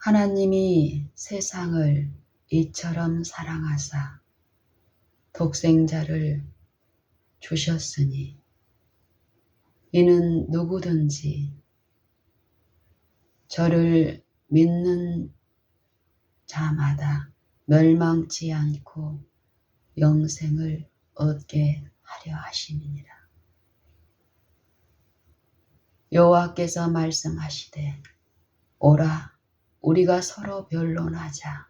하나님이 세상을 이처럼 사랑하사 독생자를 주셨으니 이는 누구든지 저를 믿는 자마다 멸망치 않고 영생을 얻게 하려 하심이니라. 여호와께서 말씀하시되 오라 우리가 서로 변론하자.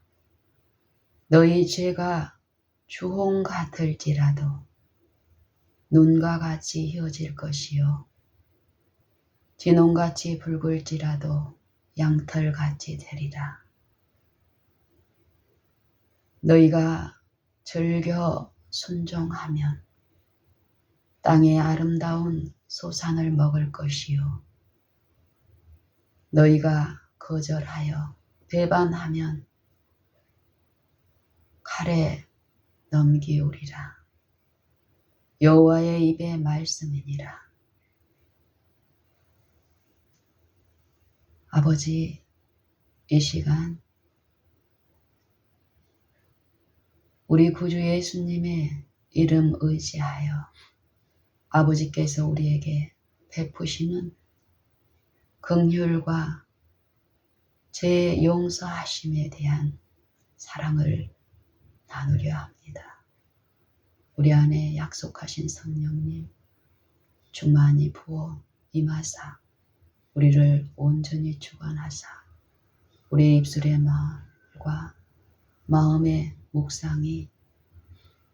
너희 죄가 주홍 같을지라도 눈과 같이 휘어질 것이요 진홍같이 붉을지라도 양털같이 되리라. 너희가 즐겨 순종하면 땅의 아름다운 소산을 먹을 것이요 너희가 거절하여 배반하면 칼에 넘기우리라. 여호와의 입의 말씀이니라. 아버지, 이 시간 우리 구주 예수님의 이름 의지하여 아버지께서 우리에게 베푸시는 긍휼과 죄 용서하심에 대한 사랑을 나누려 합니다. 우리 안에 약속하신 성령님 충만히 부어 임하사 우리를 온전히 주관하사 우리의 입술의 말과 마음의 묵상이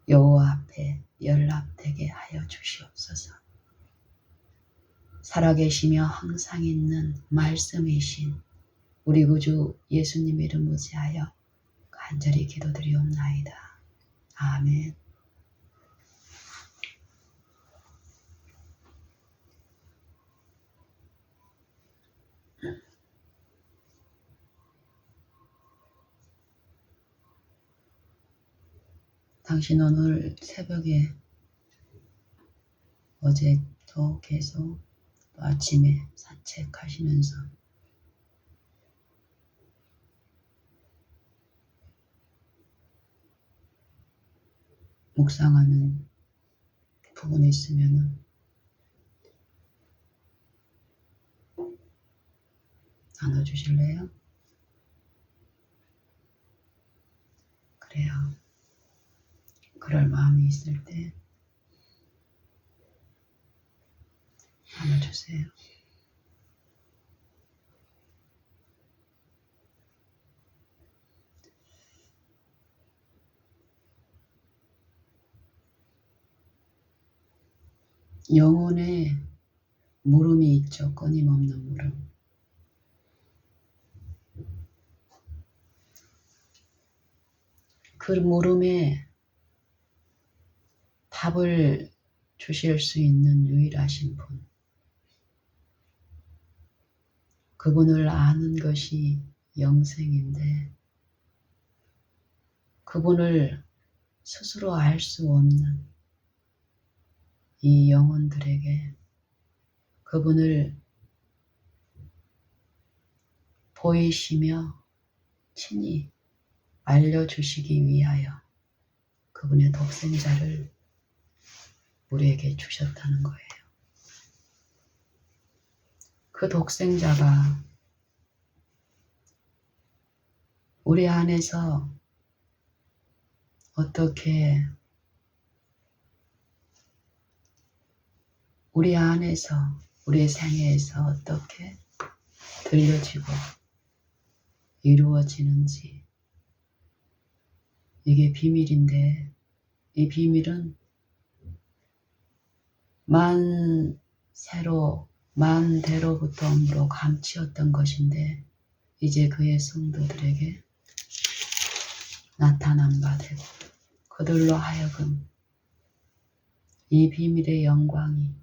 여호와 앞에 연락되게 하여 주시옵소서. 살아계시며 항상 있는 말씀이신 우리 구주 예수님 이름 의지하여 간절히 기도드리옵나이다. 아멘. 당신 오늘 새벽에 어제도 계속 또 아침에 산책하시면서 묵상하는 부분이 있으면 나눠주실래요? 그래요. 그럴 마음이 있을 때 나눠주세요. 영혼에 물음이 있죠. 끊임없는 물음. 그 물음에 답을 주실 수 있는 유일하신 분. 그분을 아는 것이 영생인데 그분을 스스로 알 수 없는 이 영혼들에게 그분을 보이시며 친히 알려주시기 위하여 그분의 독생자를 우리에게 주셨다는 거예요. 그 독생자가 우리 안에서 어떻게 우리 안에서 우리의 생애에서 어떻게 들려지고 이루어지는지 이게 비밀인데 이 비밀은 만대로부터 감추었던 것인데 이제 그의 성도들에게 나타난 바 되고 그들로 하여금 이 비밀의 영광이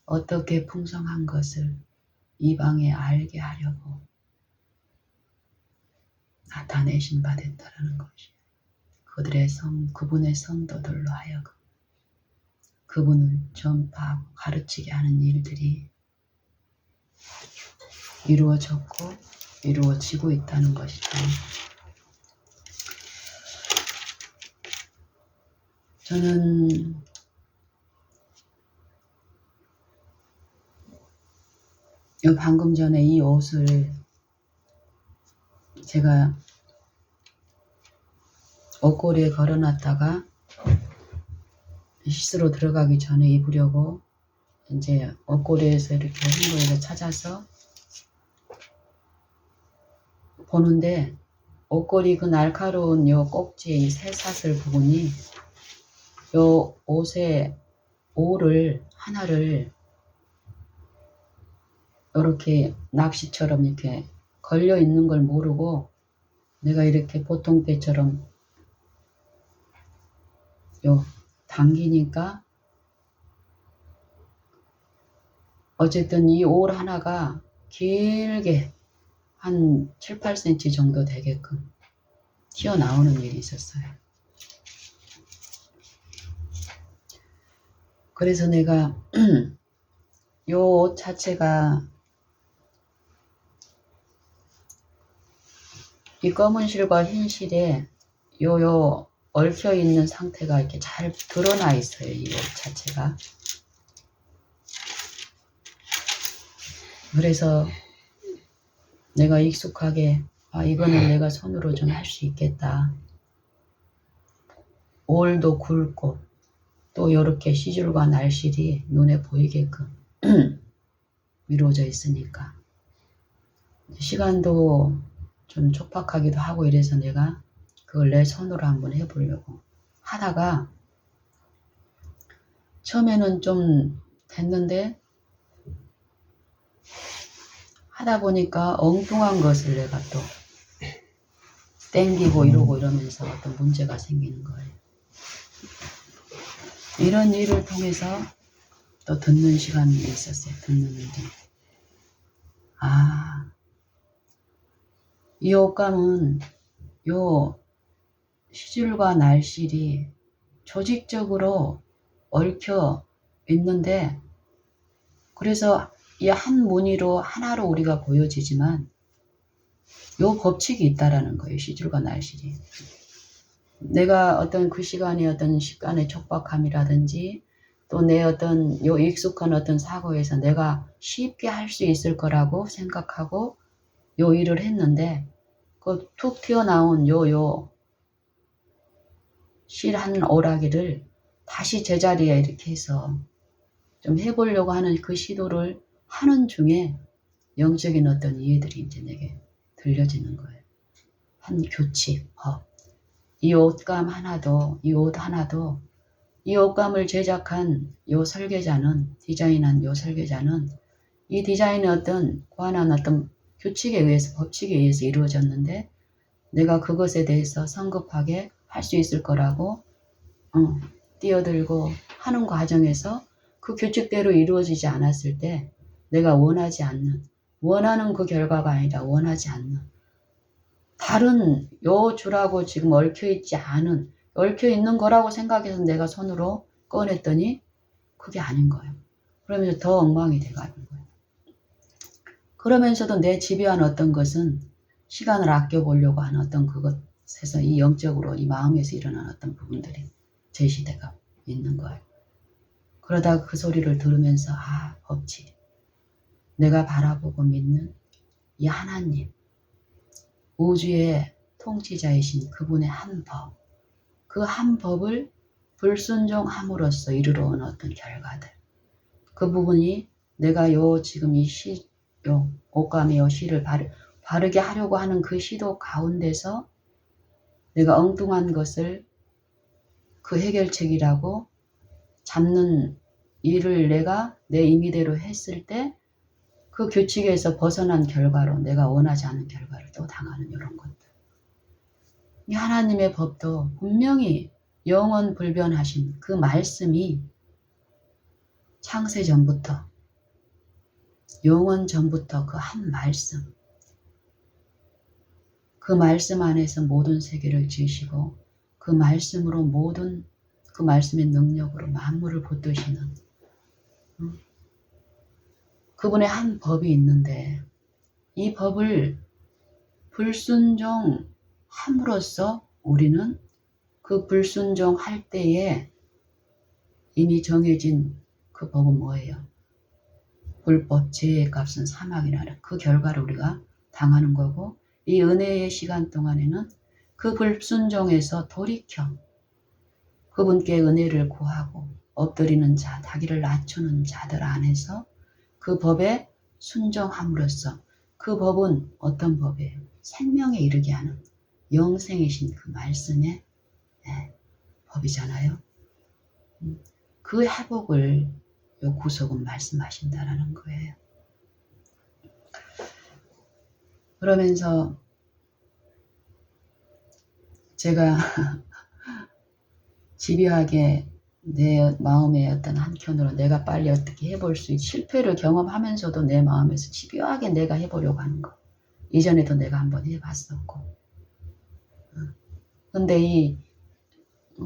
어떻게 풍성한 것을 이방에 알게 하려고 나타내신 바 됐다라는 것이 그분의 성도들로 하여금 그분을 전파하고 가르치게 하는 일들이 이루어졌고 이루어지고 있다는 것이죠. 저는 방금 전에 이 옷을 제가 옷걸이에 걸어놨다가 씻으러 들어가기 전에 입으려고 이제 옷걸이에서 이렇게 한거를 찾아서 보는데 옷걸이 그 날카로운 요 꼭지의 이 새사슬 부분이 요 옷에 오를 하나를 이렇게 낚시처럼 이렇게 걸려 있는 걸 모르고 내가 이렇게 보통 때처럼 요 당기니까 어쨌든 이 올 하나가 길게 한 7, 8cm 정도 되게끔 튀어나오는 일이 있었어요. 그래서 내가 요 옷 자체가 이 검은 실과 흰 실에 요 얽혀 있는 상태가 이렇게 잘 드러나 있어요. 이 옷 자체가. 그래서 내가 익숙하게 이거는 내가 손으로 좀 할 수 있겠다. 올도 굵고 또 이렇게 시줄과 날실이 눈에 보이게끔 이루어져 있으니까 시간도 좀 촉박하기도 하고 이래서 내가 그걸 내 손으로 한번 해보려고 하다가 처음에는 좀 됐는데 하다 보니까 엉뚱한 것을 내가 또 땡기고 이러고 이러면서 어떤 문제가 생기는 거예요. 이런 일을 통해서 또 듣는 시간이 있었어요. 듣는 일이. 이 옷감은 요 시줄과 날실이 조직적으로 얽혀 있는데 그래서 이 한 무늬로 하나로 우리가 보여지지만 요 법칙이 있다라는 거예요. 시줄과 날실이. 내가 어떤 그 시간에 어떤 시간의 촉박함이라든지 또 내 어떤 요 익숙한 어떤 사고에서 내가 쉽게 할 수 있을 거라고 생각하고 요 일을 했는데 그 툭 튀어나온 요 실 한 오라기를 다시 제자리에 이렇게 해서 좀 해보려고 하는 그 시도를 하는 중에 영적인 어떤 이해들이 이제 내게 들려지는 거예요. 한 규칙, 법. 이 옷감 하나도, 이 옷 하나도, 이 옷감을 제작한 요 설계자는, 디자인한 요 설계자는 이 디자인의 어떤 관한 어떤 규칙에 의해서, 법칙에 의해서 이루어졌는데 내가 그것에 대해서 성급하게 할 수 있을 거라고 뛰어들고 하는 과정에서 그 규칙대로 이루어지지 않았을 때 내가 원하지 않는, 원하는 그 결과가 아니라 원하지 않는 다른 요 줄하고 지금 얽혀있지 않은, 얽혀있는 거라고 생각해서 내가 손으로 꺼냈더니 그게 아닌 거예요. 그러면서 더 엉망이 돼가는 거예요. 그러면서도 내 집요한 어떤 것은 시간을 아껴보려고 하는 어떤 그것에서 이 영적으로 이 마음에서 일어나는 어떤 부분들이 제시되가 있는 거예요. 그러다가 그 소리를 들으면서 법칙. 내가 바라보고 믿는 이 하나님, 우주의 통치자이신 그분의 한 법, 그 한 법을 불순종함으로써 이르러 온 어떤 결과들, 그 부분이 내가 지금 이 옷감의 요 시를 바르게 하려고 하는 그 시도 가운데서 내가 엉뚱한 것을 그 해결책이라고 잡는 일을 내가 내 임의대로 했을 때 그 규칙에서 벗어난 결과로 내가 원하지 않는 결과를 또 당하는 이런 것들. 이 하나님의 법도 분명히 영원 불변하신 그 말씀이 창세 전부터 영원 전부터 그 한 말씀, 그 말씀 안에서 모든 세계를 지으시고 그 말씀으로 모든 그 말씀의 능력으로 만물을 붙드시는 그분의 한 법이 있는데 이 법을 불순종함으로써 우리는 그 불순종할 때에 이미 정해진 그 법은 뭐예요? 불법, 죄의 값은 사망이라는 그 결과를 우리가 당하는 거고, 이 은혜의 시간 동안에는 그 불순종에서 돌이켜 그분께 은혜를 구하고 엎드리는 자, 자기를 낮추는 자들 안에서 그 법에 순종함으로써 그 법은 어떤 법이에요? 생명에 이르게 하는 영생이신 그 말씀의 법이잖아요. 그 회복을 요 구속은 말씀하신다라는 거예요. 그러면서 제가 집요하게 내 마음의 어떤 한켠으로 내가 빨리 어떻게 해볼 수 있, 실패를 경험하면서도 내 마음에서 집요하게 내가 해보려고 하는 거. 이전에도 내가 한번 해봤었고. 근데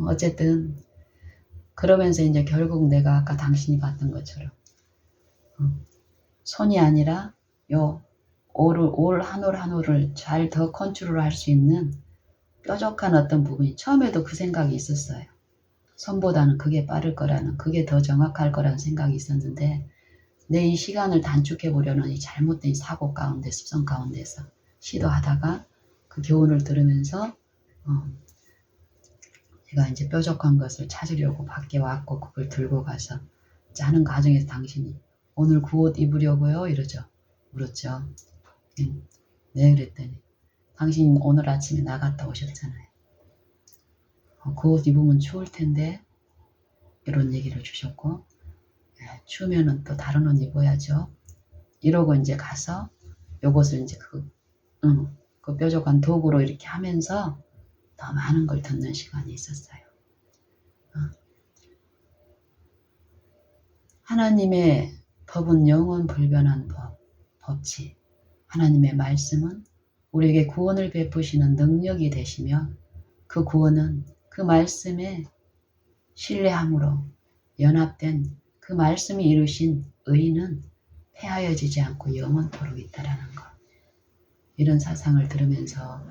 어쨌든 그러면서 이제 결국 내가 아까 당신이 봤던 것처럼 손이 아니라 요 올 한 올 한 올을 잘 더 컨트롤 할 수 있는 뾰족한 어떤 부분이 처음에도 그 생각이 있었어요. 손보다는 그게 빠를 거라는, 그게 더 정확할 거라는 생각이 있었는데 내 이 시간을 단축해 보려는 이 잘못된 사고 가운데, 습성 가운데서 시도하다가 그 교훈을 들으면서 제가 이제 뾰족한 것을 찾으려고 밖에 왔고 그걸 들고 가서 짜는 과정에서 당신이 오늘 그 옷 입으려고요? 이러죠. 물었죠. 네, 그랬더니 당신 오늘 아침에 나갔다 오셨잖아요. 그 옷 입으면 추울 텐데 이런 얘기를 주셨고, 추우면은 또 다른 옷 입어야죠. 이러고 이제 가서 요것을 이제 그 뾰족한 도구로 이렇게 하면서 더 많은 걸 듣는 시간이 있었어요. 하나님의 법은 영원 불변한 법칙. 하나님의 말씀은 우리에게 구원을 베푸시는 능력이 되시며 그 구원은 그 말씀에 신뢰함으로 연합된 그 말씀이 이루신 의는 폐하여지지 않고 영원토록 있다라는 것. 이런 사상을 들으면서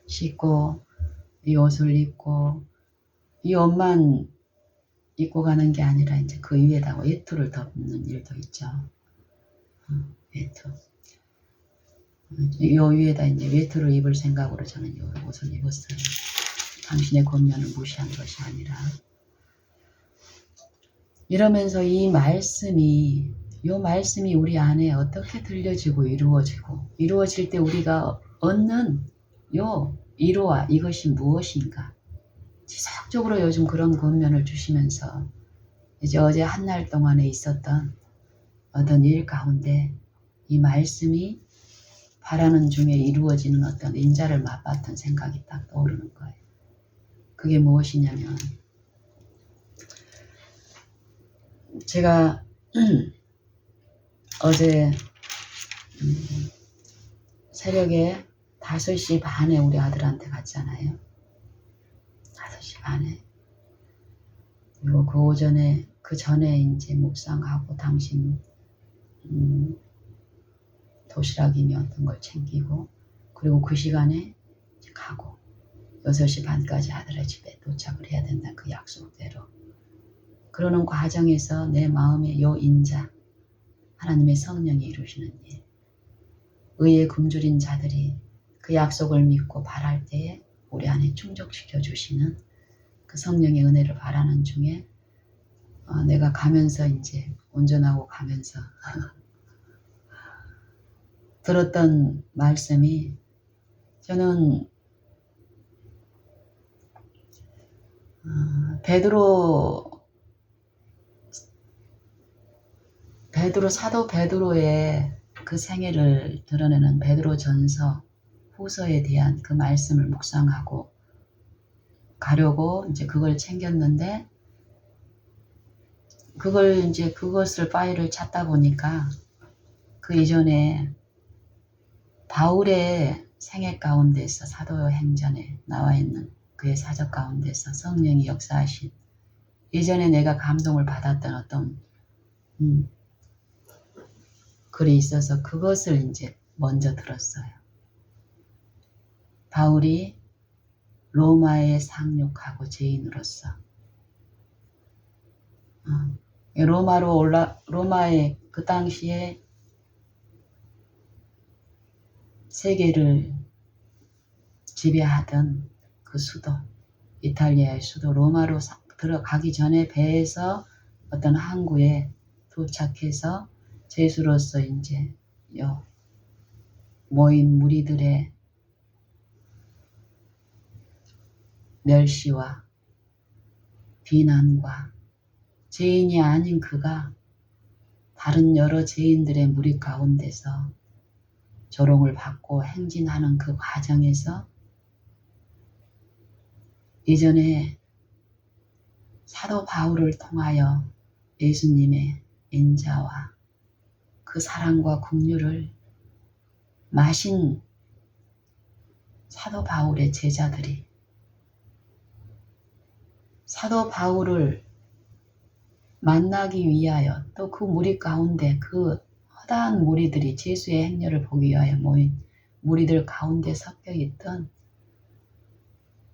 씻고 이 옷을 입고 이 옷만 입고 가는 게 아니라 이제 그 위에다가 외투를 덮는 일도 있죠. 외투. 이 위에다 이제 외투를 입을 생각으로 저는 이 옷을 입었어요. 당신의 권면을 무시한 것이 아니라. 이러면서 이 말씀이 우리 안에 어떻게 들려지고 이루어질 때 우리가 얻는 이로와 이것이 무엇인가. 지속적으로 요즘 그런 권면을 주시면서 이제 어제 한 날 동안에 있었던 어떤 일 가운데 이 말씀이 바라는 중에 이루어지는 어떤 인자를 맛봤던 생각이 딱 떠오르는 거예요. 그게 무엇이냐면 제가 어제 새벽에 5시 반에 우리 아들한테 갔잖아요. 5시 반에. 그리고 그 전에 이제 묵상하고 당신 도시락이며 어떤 걸 챙기고 그리고 그 시간에 이제 가고 6시 반까지 아들의 집에 도착을 해야 된다. 그 약속대로. 그러는 과정에서 내 마음에 요 인자 하나님의 성령이 이루시는 일, 의에 굶주린 자들이 그 약속을 믿고 바랄 때에 우리 안에 충족시켜 주시는 그 성령의 은혜를 바라는 중에 내가 가면서 이제 운전하고 가면서 들었던 말씀이 저는 사도 베드로의 그 생애를 드러내는 베드로전서 후서에 대한 그 말씀을 묵상하고 가려고 이제 그걸 챙겼는데 그것을 파일을 찾다 보니까 그 이전에 바울의 생애 가운데서 사도행전에 나와 있는 그의 사적 가운데서 성령이 역사하신 이전에 내가 감동을 받았던 어떤 글이 있어서 그것을 이제 먼저 들었어요. 바울이 로마에 상륙하고 죄인으로서 로마에 그 당시에 세계를 지배하던 그 수도, 이탈리아의 수도 로마로 들어가기 전에 배에서 어떤 항구에 도착해서 죄수로서 이제 모인 무리들의 멸시와 비난과 죄인이 아닌 그가 다른 여러 죄인들의 무리 가운데서 조롱을 받고 행진하는 그 과정에서 이전에 사도 바울을 통하여 예수님의 인자와 그 사랑과 긍휼을 마신 사도 바울의 제자들이 사도 바울을 만나기 위하여 또 그 무리 가운데 그 허다한 무리들이 예수의 행렬을 보기 위하여 모인 무리들 가운데 섞여 있던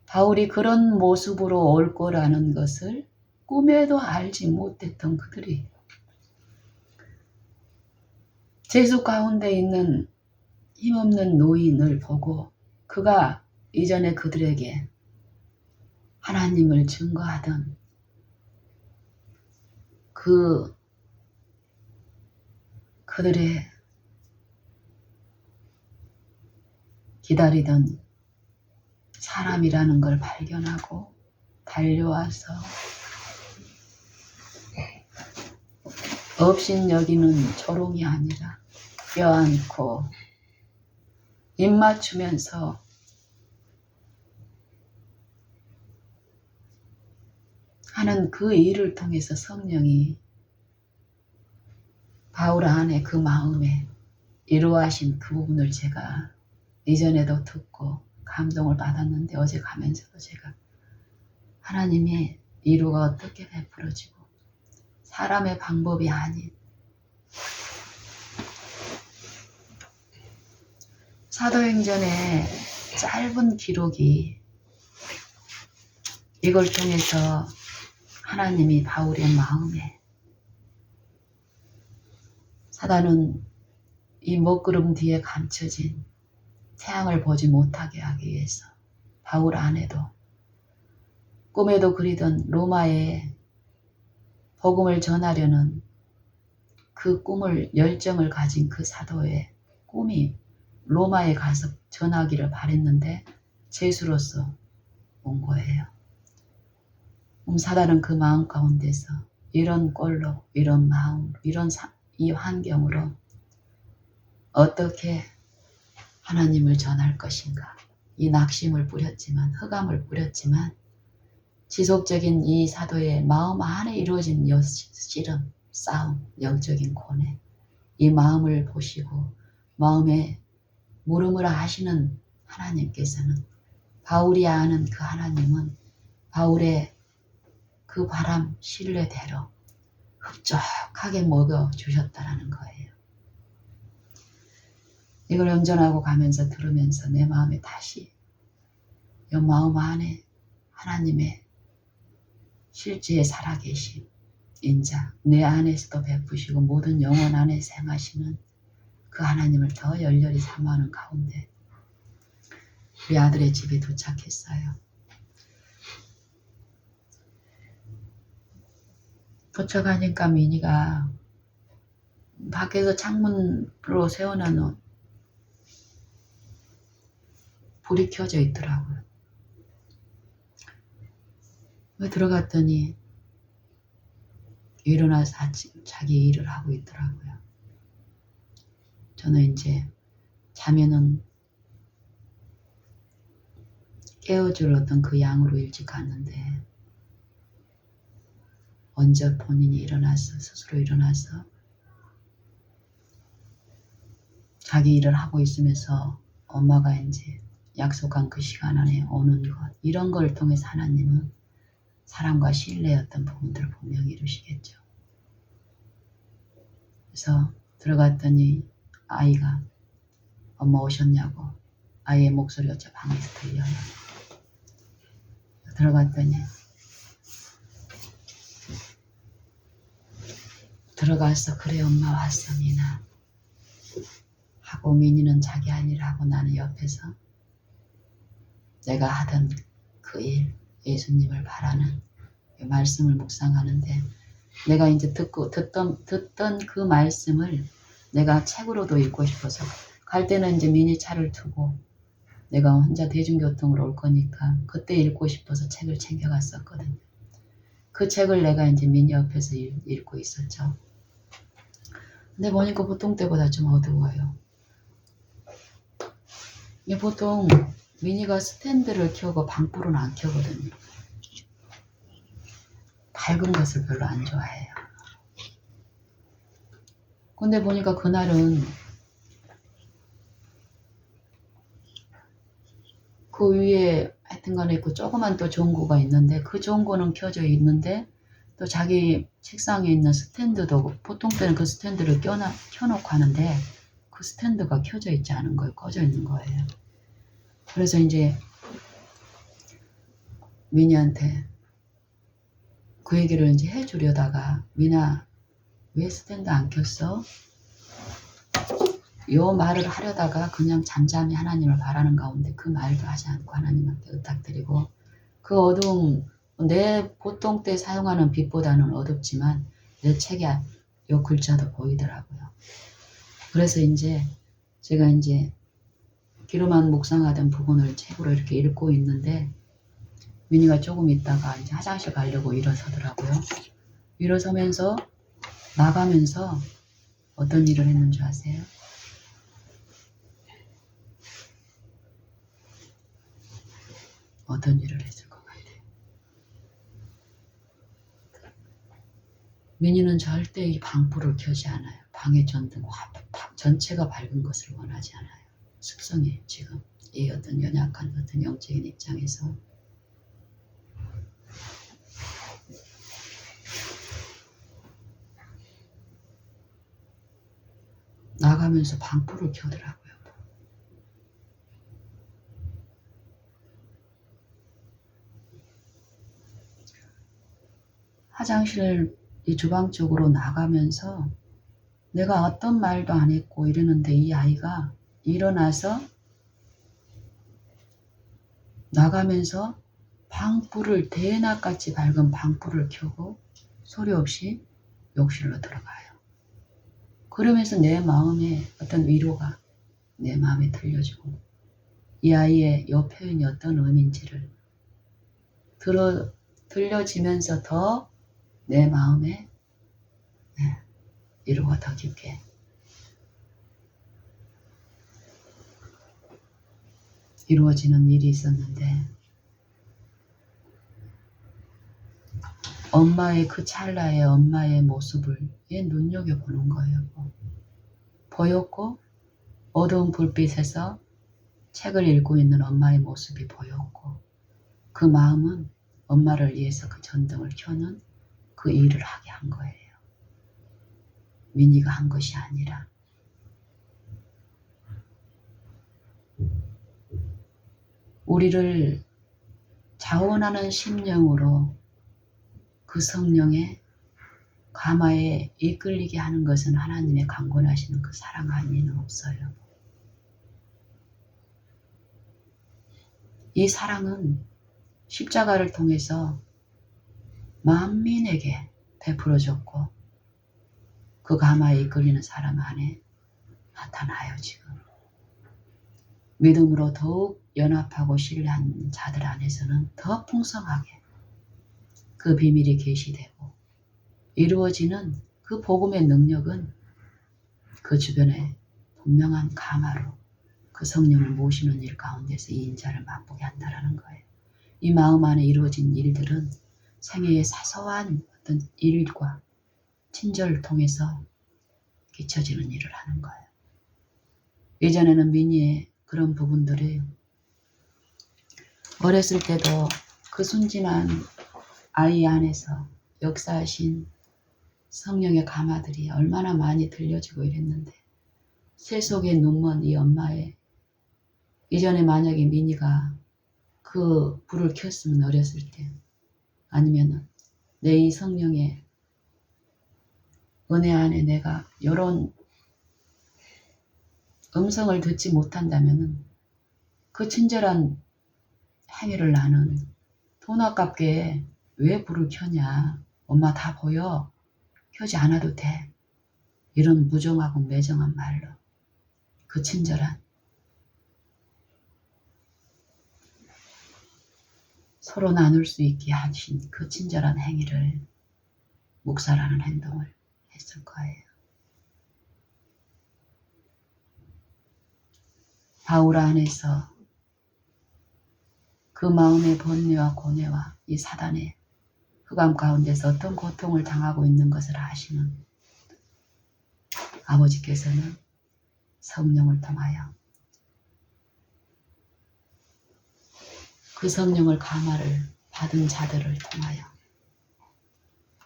바울이 그런 모습으로 올 거라는 것을 꿈에도 알지 못했던 그들이 죄수 가운데 있는 힘없는 노인을 보고 그가 이전에 그들에게 하나님을 증거하던 그들의 기다리던 사람이라는 걸 발견하고 달려와서 업신여기는 조롱이 아니라 껴안고 입 맞추면서 하는 그 일을 통해서 성령이 바울 안에 그 마음에 이루하신 그 부분을 제가 이전에도 듣고 감동을 받았는데 어제 가면서도 제가 하나님의 이루가 어떻게 베풀어지고 사람의 방법이 아닌 사도행전의 짧은 기록이 이걸 통해서 하나님이 바울의 마음에 사단은 이 먹구름 뒤에 감춰진 태양을 보지 못하게 하기 위해서 바울 안에도 꿈에도 그리던 로마에 복음을 전하려는 그 꿈을 열정을 가진 그 사도의 꿈이 로마에 가서 전하기를 바랬는데 죄수로서 온 거예요. 사단은 그 마음 가운데서 이런 꼴로 이런 마음으로 이 환경으로 어떻게 하나님을 전할 것인가 이 낙심을 뿌렸지만 흑암을 뿌렸지만 지속적인 이 사도의 마음 안에 이루어진 씨름, 싸움, 영적인 고뇌 이 마음을 보시고 마음에 물음을 하시는 하나님께서는 바울이 아는 그 하나님은 바울의 그 바람 신뢰대로 흡족하게 먹여주셨다라는 거예요. 이걸 운전하고 가면서 들으면서 내 마음에 다시 이 마음 안에 하나님의 실제의 살아계심, 인자, 내 안에서도 베푸시고 모든 영혼 안에 생하시는 그 하나님을 더 열렬히 사모하는 가운데 우리 아들의 집에 도착했어요. 도착하니까 미니가 밖에서 창문으로 세워놓은 불이 켜져 있더라고요. 들어갔더니 일어나서 자기 일을 하고 있더라고요. 저는 이제 자면은 깨워줄 어떤 그 양으로 일찍 갔는데 먼저 본인이 일어나서 스스로 일어나서 자기 일을 하고 있으면서 엄마가 이제 약속한 그 시간 안에 오는 것 이런 걸 통해서 하나님은 사랑과 신뢰의 어떤 부분들을 분명히 이루시겠죠. 그래서 들어갔더니 아이가 엄마 오셨냐고 아이의 목소리가 저 방에서 들려요. 들어갔더니 들어가서 그래 엄마 왔어 미나 하고 민이는 자기 할 일 하고 나는 옆에서 내가 하던 그 일 예수님을 바라는 말씀을 묵상하는데 내가 이제 듣던 그 말씀을 내가 책으로도 읽고 싶어서 갈 때는 이제 미니 차를 두고 내가 혼자 대중교통으로 올 거니까 그때 읽고 싶어서 책을 챙겨갔었거든요. 그 책을 내가 이제 미니 옆에서 읽고 있었죠. 근데 보니까 보통 때보다 좀 어두워요. 보통 미니가 스탠드를 켜고 방불은 안 켜거든요. 밝은 것을 별로 안 좋아해요. 근데 보니까 그날은 그 위에 하여튼간에 그 조그만 또 전구가 있는데 그 전구는 켜져 있는데 또 자기 책상에 있는 스탠드도 보통 때는 그 스탠드를 켜놓고 하는데 그 스탠드가 켜져 있지 않은 거예요. 꺼져 있는 거예요. 그래서 이제 미니한테 그 얘기를 이제 해주려다가 미나 왜 스탠드 안 켰어? 요 말을 하려다가 그냥 잠잠히 하나님을 바라는 가운데 그 말도 하지 않고 하나님한테 의탁드리고 그 어두움 내 보통 때 사용하는 빛보다는 어둡지만 내 책에 요 글자도 보이더라고요. 그래서 이제 제가 이제 귀로만 묵상하던 부분을 책으로 이렇게 읽고 있는데 미니가 조금 있다가 이제 화장실 가려고 일어서더라고요. 일어서면서 나가면서 어떤 일을 했는 줄 아세요? 어떤 일을 했을 것 같아요. 미니는 절대 이 방불을 켜지 않아요. 방의 전등 전체가 밝은 것을 원하지 않아요. 습성이에요. 지금 이 어떤 연약한 어떤 영적인 입장에서 나가면서 방불을 켜더라고요. 화장실 이 주방 쪽으로 나가면서 내가 어떤 말도 안 했고 이러는데 이 아이가 일어나서 나가면서 방불을 대낮같이 밝은 방불을 켜고 소리 없이 욕실로 들어가요. 그러면서 내 마음에 어떤 위로가 내 마음에 들려주고 이 아이의 이 표현이 어떤 의미인지를 들려지면서 더 내 마음에 위로가 더 깊게 이루어지는 일이 있었는데 엄마의 그 찰나의 엄마의 모습을 얘 눈여겨보는 거예요. 보였고 어두운 불빛에서 책을 읽고 있는 엄마의 모습이 보였고 그 마음은 엄마를 위해서 그 전등을 켜는 그 일을 하게 한 거예요. 미니가 한 것이 아니라 우리를 자원하는 심령으로 그 성령의 가마에 이끌리게 하는 것은 하나님의 강권하시는 그 사랑 아니면 없어요. 이 사랑은 십자가를 통해서 만민에게 베풀어졌고 그 가마에 이끌리는 사람 안에 나타나요. 지금 믿음으로 더욱 연합하고 신뢰한 자들 안에서는 더 풍성하게 그 비밀이 계시되고 이루어지는 그 복음의 능력은 그 주변에 분명한 가마로 그 성령을 모시는 일 가운데서 이 인자를 맛보게 한다는 거예요. 이 마음 안에 이루어진 일들은 생애의 사소한 어떤 일과 친절을 통해서 끼쳐지는 일을 하는 거예요. 예전에는 미니의 그런 부분들이 어렸을 때도 그 순진한 아이 안에서 역사하신 성령의 가마들이 얼마나 많이 들려지고 이랬는데 새 속에 눈먼 이 엄마의 이전에 만약에 미니가 그 불을 켰으면 어렸을 때, 아니면은 내 이 성령의 은혜 안에 내가 이런 음성을 듣지 못한다면은 그 친절한 행위를 나는 돈 아깝게 왜 불을 켜냐, 엄마 다 보여, 켜지 않아도 돼, 이런 무정하고 매정한 말로 그 친절한, 서로 나눌 수 있게 하신 그 친절한 행위를, 묵사라는 행동을 했을 거예요. 바울 안에서 그 마음의 번뇌와 고뇌와 이 사단의 흑암 가운데서 어떤 고통을 당하고 있는 것을 아시는 아버지께서는 성령을 통하여 그 성령을 감화를 받은 자들을 통하여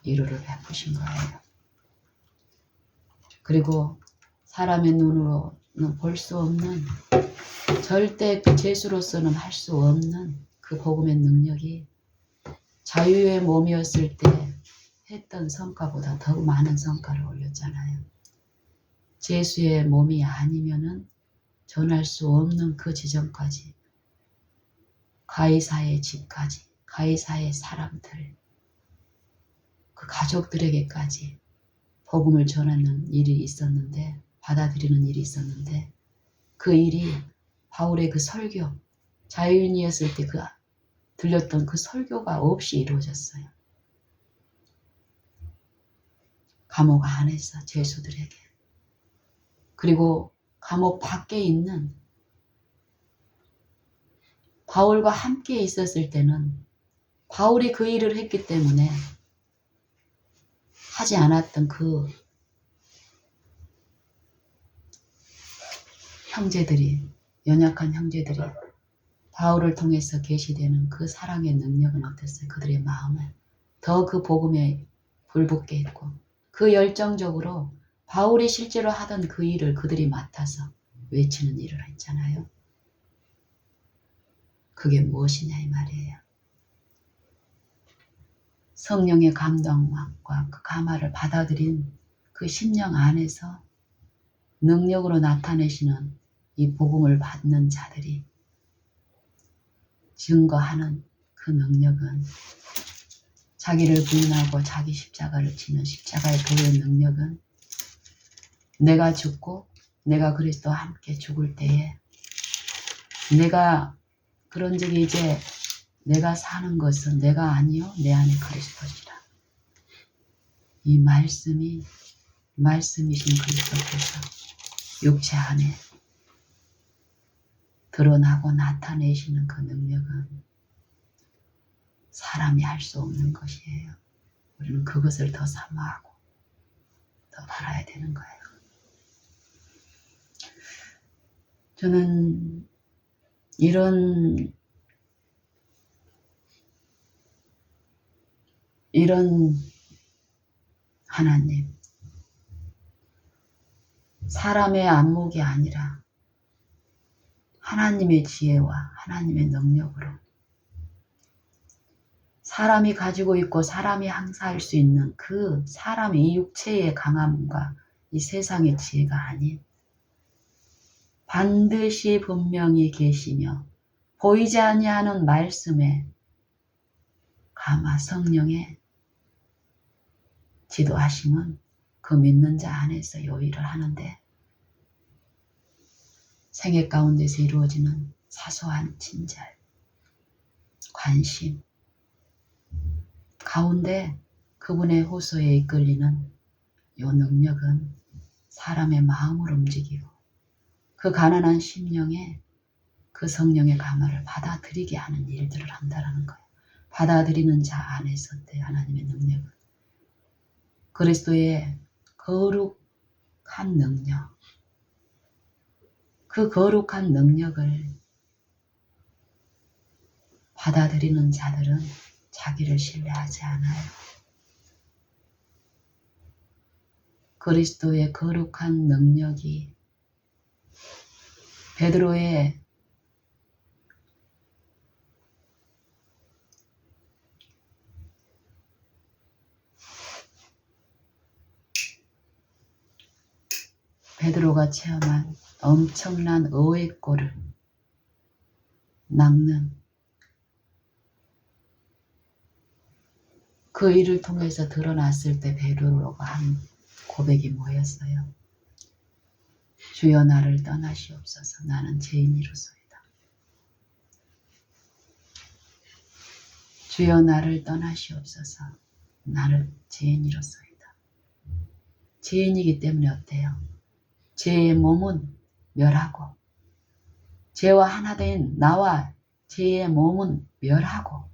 위로를 베푸신 거예요. 그리고 사람의 눈으로는 볼 수 없는, 절대 죄수로서는 할 수 없는 그 복음의 능력이 자유의 몸이었을 때 했던 성과보다 더 많은 성과를 올렸잖아요. 죄수의 몸이 아니면은 전할 수 없는 그 지점까지, 가이사의 집까지, 가이사의 사람들, 그 가족들에게까지 복음을 전하는 일이 있었는데, 받아들이는 일이 있었는데, 그 일이 바울의 그 설교, 자유인이었을 때 그 들렸던 그 설교가 없이 이루어졌어요. 감옥 안에서 죄수들에게, 그리고 감옥 밖에 있는 바울과 함께 있었을 때는 바울이 그 일을 했기 때문에 하지 않았던 그 형제들이, 연약한 형제들이 바울을 통해서 계시되는 그 사랑의 능력은 어땠어요? 그들의 마음을 더 그 복음에 불붙게 했고, 그 열정적으로 바울이 실제로 하던 그 일을 그들이 맡아서 외치는 일을 했잖아요. 그게 무엇이냐 이 말이에요. 성령의 감동과 그 감화를 받아들인 그 심령 안에서 능력으로 나타내시는 이 복음을 받는 자들이 증거하는 그 능력은, 자기를 부인하고 자기 십자가를 지는 십자가의 도의 능력은, 내가 죽고 내가 그리스도와 함께 죽을 때에 내가, 그런즉 이제 내가 사는 것은 내가 아니요 내 안에 그리스도시라. 이 말씀이신 그리스도께서 육체 안에 드러나고 나타내시는 그 능력은 사람이 할 수 없는 것이에요. 우리는 그것을 더 사모하고 더 바라야 되는 거예요. 저는 이런 하나님, 사람의 안목이 아니라 하나님의 지혜와 하나님의 능력으로 사람이 가지고 있고 사람이 항사할 수 있는 그 사람의 이 육체의 강함과 이 세상의 지혜가 아닌, 반드시 분명히 계시며 보이지 아니하는 말씀에 감화 성령의 지도하심은 그 믿는 자 안에서 요일을 하는데, 생애 가운데서 이루어지는 사소한 친절, 관심 가운데 그분의 호소에 이끌리는 요 능력은 사람의 마음을 움직이고 그 가난한 심령에 그 성령의 감화를 받아들이게 하는 일들을 한다는 거예요. 받아들이는 자 안에서 때 하나님의 능력은 그리스도의 거룩한 능력, 그 거룩한 능력을 받아들이는 자들은 자기를 신뢰하지 않아요. 그리스도의 거룩한 능력이 베드로의 베드로가 체험한 엄청난 어의 꼴을 낚는 그 일을 통해서 드러났을 때 베드로가 한 고백이 뭐였어요? 주여 나를 떠나시옵소서. 나는 죄인이로소이다. 주여 나를 떠나시옵소서. 나를 죄인이로소이다. 죄인이기 때문에 어때요? 죄의 몸은 멸하고 죄와 하나 된 나와 죄의 몸은 멸하고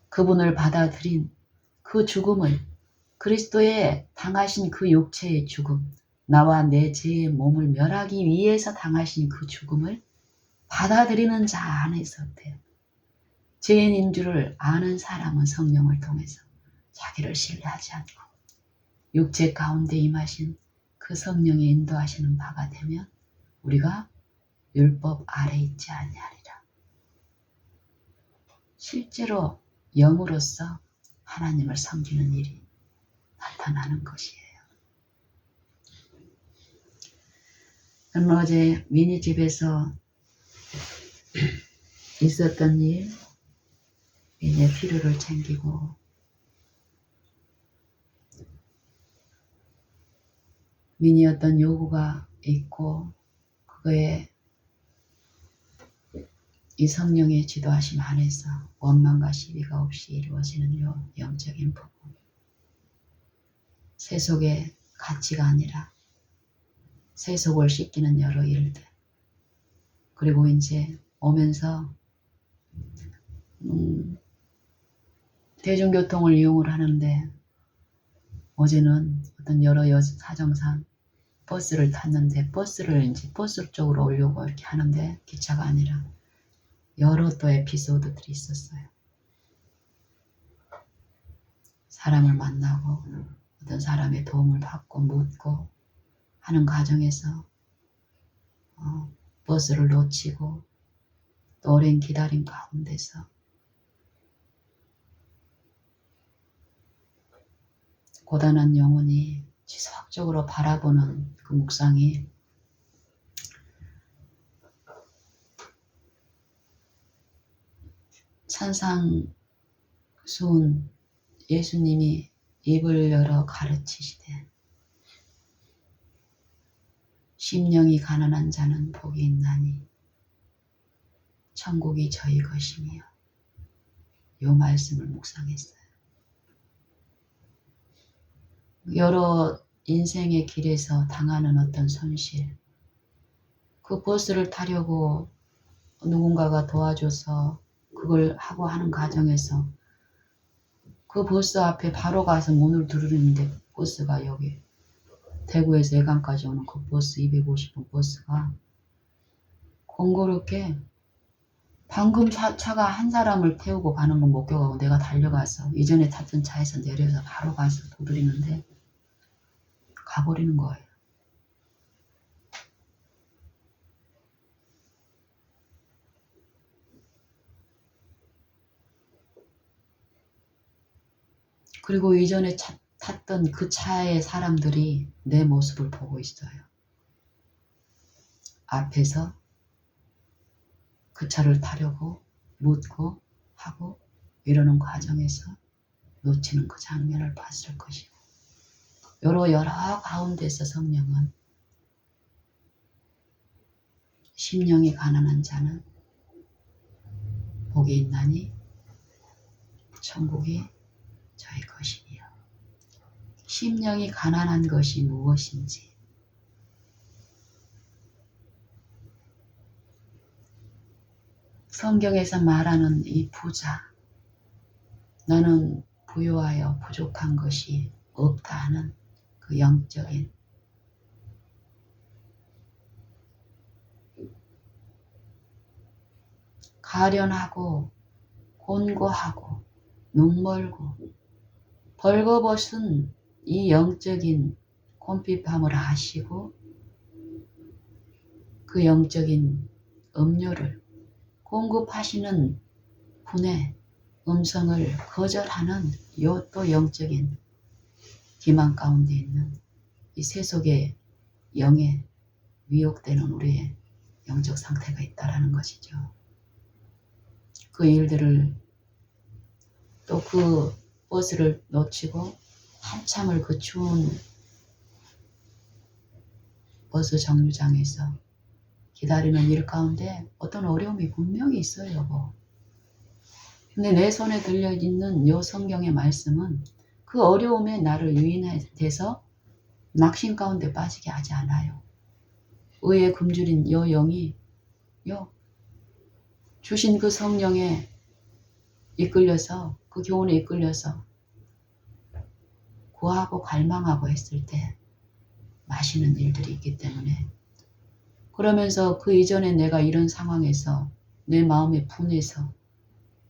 그분을 받아들인 그 죽음을 그리스도의 당하신 그 육체의 죽음 나와 내 죄의 몸을 멸하기 위해서 당하신 그 죽음을 받아들이는 자 안에서 어때요? 죄인인 줄을 아는 사람은 성령을 통해서 자기를 신뢰하지 않고 육체 가운데 임하신 그 성령의 인도하시는 바가 되면 우리가 율법 아래 있지 아니하리라. 실제로 영으로서 하나님을 섬기는 일이 나타나는 것이에요. 어제 미니 집에서 있었던 일, 미니의 필요를 챙기고 미니 어떤 요구가 있고 그거에 이 성령의 지도하심 안에서 원망과 시비가 없이 이루어지는 요 영적인 부분. 세속의 가치가 아니라 세속을 씻기는 여러 일들. 그리고 이제 오면서 대중교통을 이용을 하는데 어제는 어떤 여러 사정상 버스를 탔는데 버스를 이제 버스 쪽으로 오려고 이렇게 하는데 기차가 아니라 여러 또 에피소드들이 있었어요. 사람을 만나고 어떤 사람의 도움을 받고 묻고 하는 과정에서 버스를 놓치고 또 오랜 기다림 가운데서 고단한 영혼이 지속적으로 바라보는 그 묵상이 산상수훈 예수님이 입을 열어 가르치시되 심령이 가난한 자는 복이 있나니 천국이 저희 것이며 요 말씀을 묵상했어요. 여러 인생의 길에서 당하는 어떤 손실, 그 버스를 타려고 누군가가 도와줘서 그걸 하고 하는 과정에서 그 버스 앞에 바로 가서 문을 두드리는데 버스가 여기 대구에서 예강까지 오는 그 버스 250분 버스가 공고롭게 방금 차가 한 사람을 태우고 가는 건 목격하고 내가 달려가서 이전에 탔던 차에서 내려서 바로 가서 두드리는데 가버리는 거예요. 그리고 이전에 탔던 그 차의 사람들이 내 모습을 보고 있어요. 앞에서 그 차를 타려고 묻고 하고 이러는 과정에서 놓치는 그 장면을 봤을 것이고 여러 가운데서 성령은 심령이 가난한 자는 복이 있나니 천국이 저희 것이며 심령이 가난한 것이 무엇인지 성경에서 말하는 이 부자 나는 부유하여 부족한 것이 없다 하는 그 영적인 가련하고 곤고하고 눈멀고 벌거벗은 이 영적인 곰핍함을 아시고 그 영적인 음료를 공급하시는 분의 음성을 거절하는 요 또 영적인 기만 가운데 있는 이 세속의 영에 위혹되는 우리의 영적 상태가 있다라는 것이죠. 그 일들을 또 그 버스를 놓치고 한참을 그 추운 버스 정류장에서 기다리는 일 가운데 어떤 어려움이 분명히 있어요, 여보. 근데 내 손에 들려있는 요 성경의 말씀은 그 어려움에 나를 유인해서 낙심 가운데 빠지게 하지 않아요. 의에 굶주린 요 영이 요 주신 그 성령에 이끌려서 그 교훈에 이끌려서 구하고 갈망하고 했을 때 마시는 일들이 있기 때문에 그러면서 그 이전에 내가 이런 상황에서 내 마음에 분해서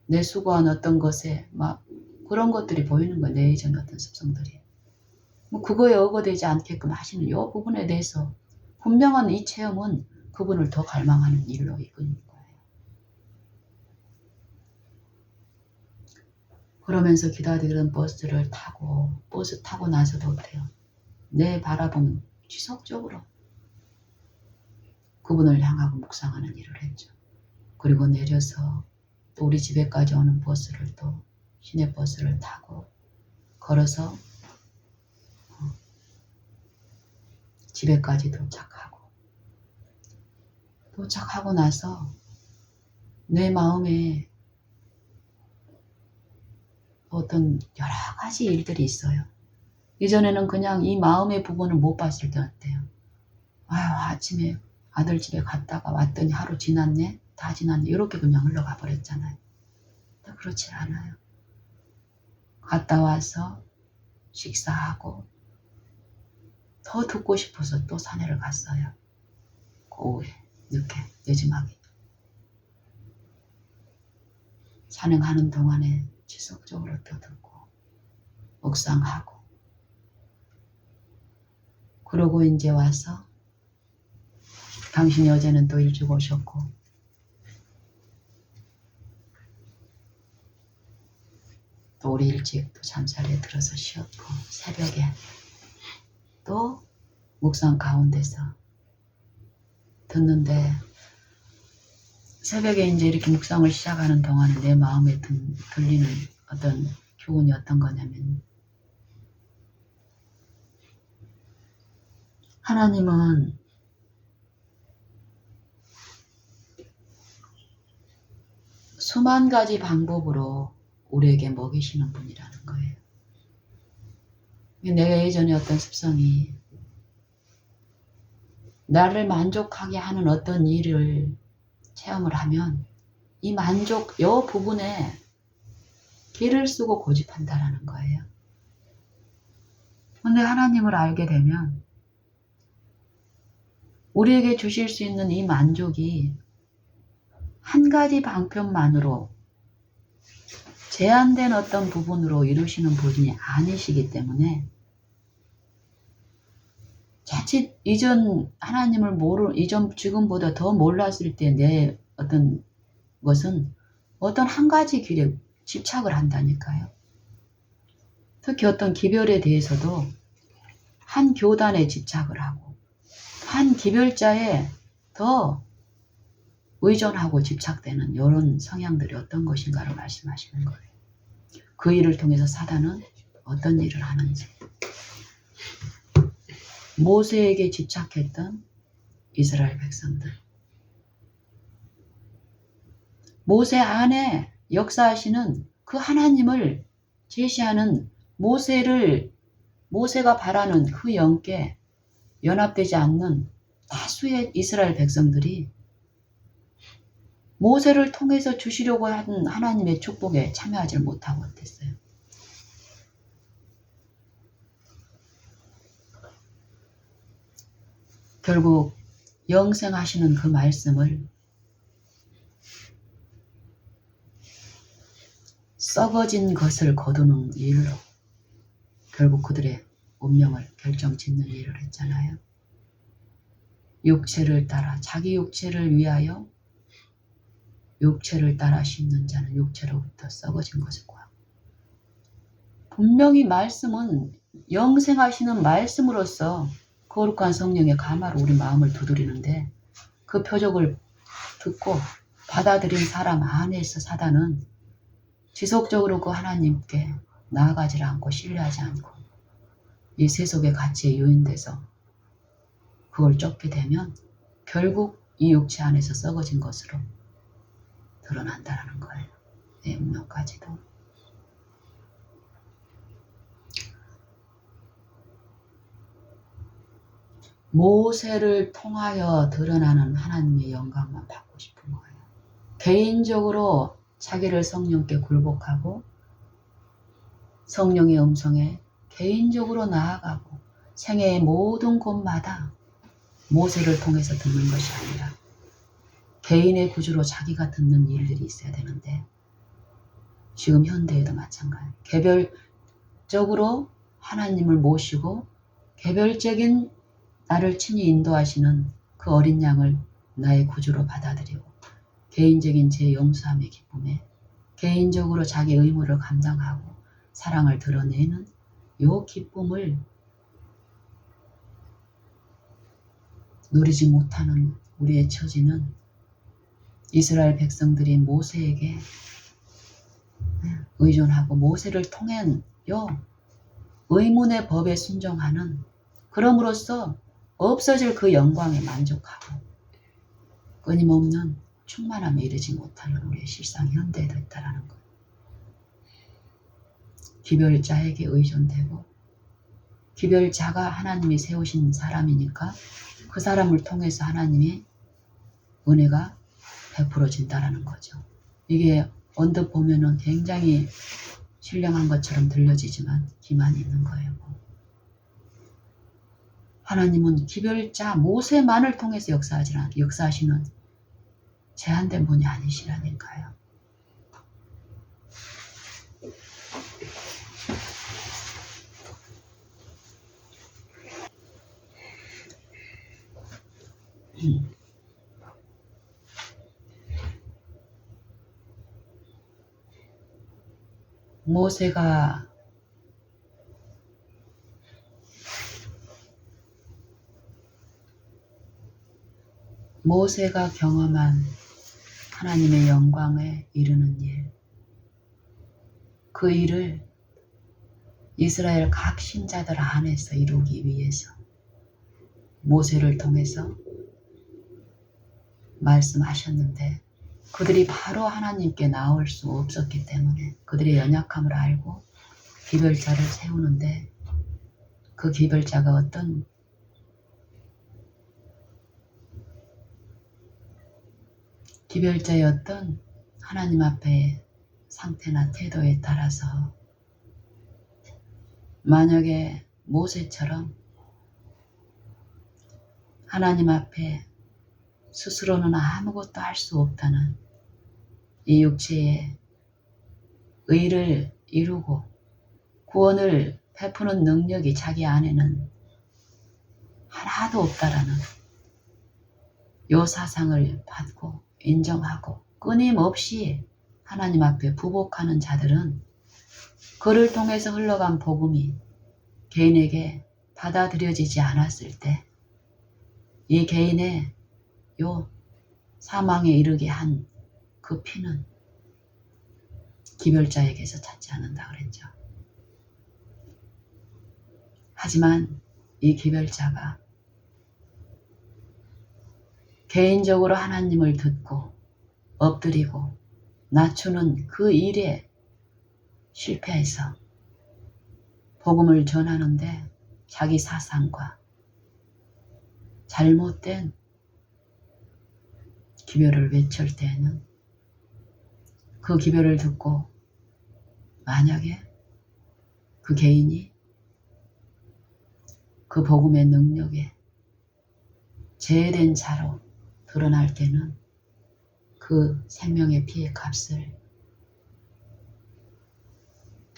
내 수고한 어떤 것에 막 그런 것들이 보이는 거야. 내 이전 어떤 습성들이. 뭐 그거에 억어되지 않게끔 하시는 이 부분에 대해서 분명한 이 체험은 그분을 더 갈망하는 일로 이끄는 거예요. 그러면서 기다리던 버스를 타고 버스 타고 나서도 어때요? 내 바라보면 지속적으로 그분을 향하고 묵상하는 일을 했죠. 그리고 내려서 또 우리 집에까지 오는 버스를 또 시내버스를 타고 걸어서 집에까지 도착하고 나서 내 마음에 어떤 여러 가지 일들이 있어요. 이전에는 그냥 이 마음의 부분을 못 봤을 때 어때요? 아유, 아침에 아들 집에 갔다가 왔더니 하루 지났네? 다 지났네? 이렇게 그냥 흘러가 버렸잖아요. 근데 그렇지 않아요. 갔다 와서 식사하고 더 듣고 싶어서 또 산에를 갔어요. 그 오후에 늦게 늦음하게 산행하는 동안에 지속적으로 또 듣고 묵상하고 그러고 이제 와서 당신이 어제는 또 일찍 오셨고 또 우리 일찍 또 잠자리에 들어서 쉬었고 새벽에 또 묵상 가운데서 듣는데 새벽에 이제 이렇게 묵상을 시작하는 동안에 내 마음에 들리는 어떤 교훈이 어떤 거냐면 하나님은 수만 가지 방법으로 우리에게 먹이시는 분이라는 거예요. 내가 예전에 어떤 습성이 나를 만족하게 하는 어떤 일을 체험을 하면 이 만족, 요 부분에 기를 쓰고 고집한다라는 거예요. 근데 하나님을 알게 되면 우리에게 주실 수 있는 이 만족이 한 가지 방편만으로 제한된 어떤 부분으로 이루시는 분이 아니시기 때문에 자칫 이전 하나님을 이전 지금보다 더 몰랐을 때 내 어떤 것은 어떤 한 가지 길에 집착을 한다니까요. 특히 어떤 기별에 대해서도 한 교단에 집착을 하고 한 기별자에 더 의존하고 집착되는 이런 성향들이 어떤 것인가를 말씀하시는 거예요. 그 일을 통해서 사단은 어떤 일을 하는지 모세에게 집착했던 이스라엘 백성들 모세 안에 역사하시는 그 하나님을 제시하는 모세가 바라는 그 영께 연합되지 않는 다수의 이스라엘 백성들이 모세를 통해서 주시려고 하는 하나님의 축복에 참여하지 못하고 어땠어요? 결국 영생하시는 그 말씀을 썩어진 것을 거두는 일로 결국 그들의 운명을 결정짓는 일을 했잖아요. 육체를 따라 자기 육체를 위하여 육체를 따라 심는 자는 육체로부터 썩어진 것을 구하고 분명히 말씀은 영생하시는 말씀으로서 그 거룩한 성령의 가마로 우리 마음을 두드리는데 그 표적을 듣고 받아들인 사람 안에서 사단은 지속적으로 그 하나님께 나아가지 않고 신뢰하지 않고 이 세속의 가치에 유인돼서 그걸 쫓게 되면 결국 이 육체 안에서 썩어진 것으로 드러난다는 거예요. 내 운명까지도. 모세를 통하여 드러나는 하나님의 영광만 받고 싶은 거예요. 개인적으로 자기를 성령께 굴복하고 성령의 음성에 개인적으로 나아가고 생애의 모든 곳마다 모세를 통해서 듣는 것이 아니라 개인의 구주로 자기가 듣는 일들이 있어야 되는데 지금 현대에도 마찬가지예요. 개별적으로 하나님을 모시고 개별적인 나를 친히 인도하시는 그 어린 양을 나의 구주로 받아들이고 개인적인 제 용서함의 기쁨에 개인적으로 자기 의무를 감당하고 사랑을 드러내는 요 기쁨을 누리지 못하는 우리의 처지는 이스라엘 백성들이 모세에게 의존하고 모세를 통한 요 의문의 법에 순종하는 그럼으로써 없어질 그 영광에 만족하고 끊임없는 충만함에 이르지 못하는 우리의 실상 현대에도 있다는 것. 기별자에게 의존되고 기별자가 하나님이 세우신 사람이니까 그 사람을 통해서 하나님의 은혜가 베풀어진다는 거죠. 이게 언뜻 보면은 굉장히 신령한 것처럼 들려지지만 기만이 있는 거예요. 하나님은 기별자 모세만을 통해서 역사하시는 제한된 분이 아니시라니까요. 모세가 경험한 하나님의 영광에 이르는 일, 그 일을 이스라엘 각 신자들 안에서 이루기 위해서 모세를 통해서 말씀하셨는데 그들이 바로 하나님께 나올 수 없었기 때문에 그들의 연약함을 알고 기별자를 세우는데 그 기별자가 어떤 기별자의 어떤 하나님 앞에 상태나 태도에 따라서 만약에 모세처럼 하나님 앞에 스스로는 아무것도 할 수 없다는 이 육체의 의를 이루고 구원을 베푸는 능력이 자기 안에는 하나도 없다라는 요 사상을 받고 인정하고 끊임없이 하나님 앞에 부복하는 자들은 그를 통해서 흘러간 복음이 개인에게 받아들여지지 않았을 때 이 개인의 요 사망에 이르게 한 그 피는 기별자에게서 찾지 않는다 그랬죠. 하지만 이 기별자가 개인적으로 하나님을 듣고 엎드리고 낮추는 그 일에 실패해서 복음을 전하는데 자기 사상과 잘못된 기별을 외칠 때에는 그 기별을 듣고 만약에 그 개인이 그 복음의 능력에 제외된 자로 드러날 때는 그 생명의 피의 값을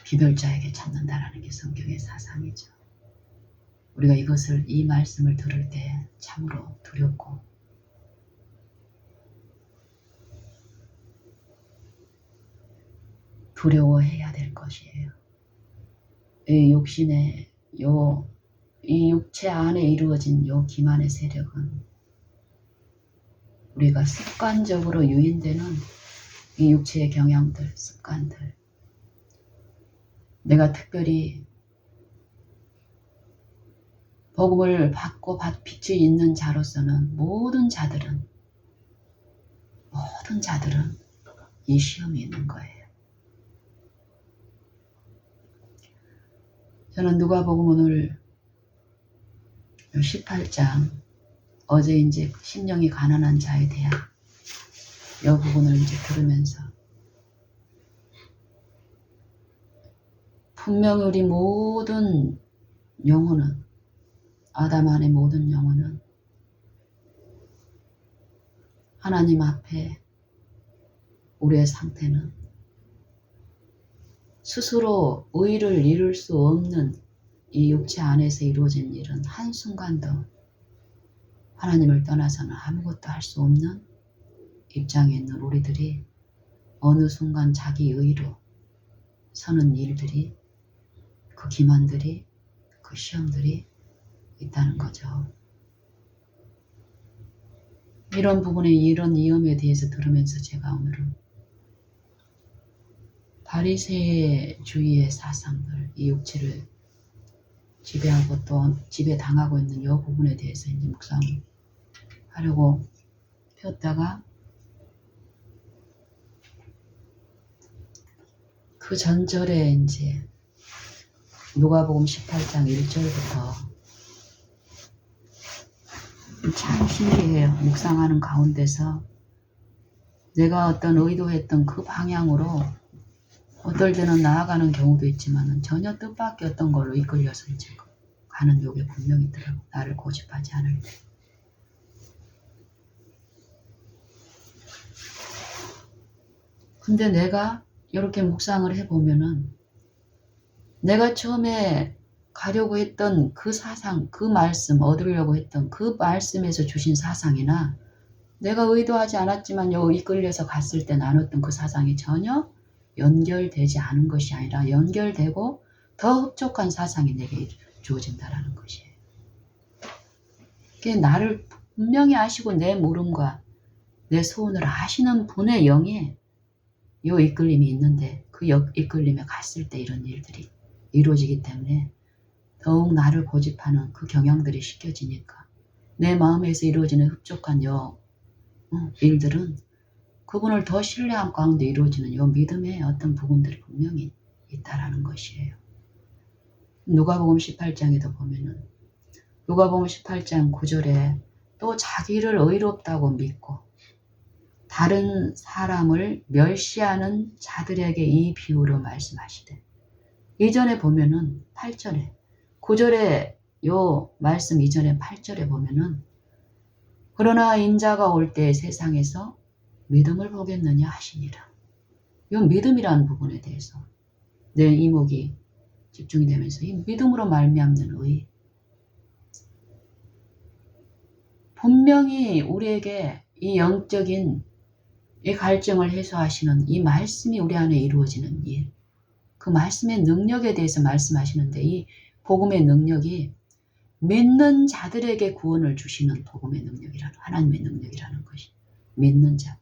기별자에게 찾는다라는 게 성경의 사상이죠. 우리가 이 말씀을 들을 때 참으로 두렵고 두려워해야 될 것이에요. 이 육신의 요 이 육체 안에 이루어진 요 기만의 세력은 우리가 습관적으로 유인되는 이 육체의 경향들, 습관들, 내가 특별히 복음을 받고 빛이 있는 자로서는 모든 자들은 이 시험이 있는 거예요. 저는 누가복음 오늘 18장 어제 이제 심령이 가난한 자에 대한 이 부분을 이제 들으면서 분명히 우리 모든 영혼은 아담 안의 모든 영혼은 하나님 앞에 우리의 상태는 스스로 의를 이룰 수 없는 이 육체 안에서 이루어진 일은 한순간도 하나님을 떠나서는 아무것도 할 수 없는 입장에 있는 우리들이 어느 순간 자기 의로 서는 일들이, 그 기만들이, 그 시험들이 있다는 거죠. 이런 부분에 이런 위험에 대해서 들으면서 제가 오늘은 바리새주의의 사상들, 이 육체를 지배하고 또 지배당하고 있는 이 부분에 대해서 이제 묵상하려고 폈다가 그 전절에 이제 누가복음 18장 1절부터 참 신기해요. 묵상하는 가운데서 내가 어떤 의도했던 그 방향으로 어떨 때는 나아가는 경우도 있지만 전혀 뜻밖이었던 걸로 이끌려서 이제 가는 요게 분명히 있더라고. 나를 고집하지 않을 때. 근데 내가 이렇게 묵상을 해보면은 내가 처음에 가려고 했던 그 사상, 그 말씀, 얻으려고 했던 그 말씀에서 주신 사상이나 내가 의도하지 않았지만 이끌려서 갔을 때 나눴던 그 사상이 전혀 연결되지 않은 것이 아니라 연결되고 더 흡족한 사상이 내게 주어진다라는 것이에요. 그게 나를 분명히 아시고 내 물음과 내 소원을 아시는 분의 영에 이 이끌림이 있는데 그 이끌림에 갔을 때 이런 일들이 이루어지기 때문에 더욱 나를 고집하는 그 경향들이 시켜지니까 내 마음에서 이루어지는 흡족한 일들은 그분을 더 신뢰한 가운데 이루어지는 이 믿음의 어떤 부분들이 분명히 있다라는 것이에요. 누가복음 18장에도 보면은 누가복음 18장 9절에 또 자기를 의롭다고 믿고 다른 사람을 멸시하는 자들에게 이 비유로 말씀하시되, 이전에 보면은 8절에 9절에 요 말씀 이전에 8절에 보면은 그러나 인자가 올 때 세상에서 믿음을 보겠느냐 하시니라. 이 믿음이라는 부분에 대해서 내 이목이 집중이 되면서 이 믿음으로 말미암는 의, 분명히 우리에게 이 영적인 이 갈증을 해소하시는 이 말씀이 우리 안에 이루어지는 일, 그 말씀의 능력에 대해서 말씀하시는데 이 복음의 능력이 믿는 자들에게 구원을 주시는 복음의 능력이라는, 하나님의 능력이라는 것이 믿는 자.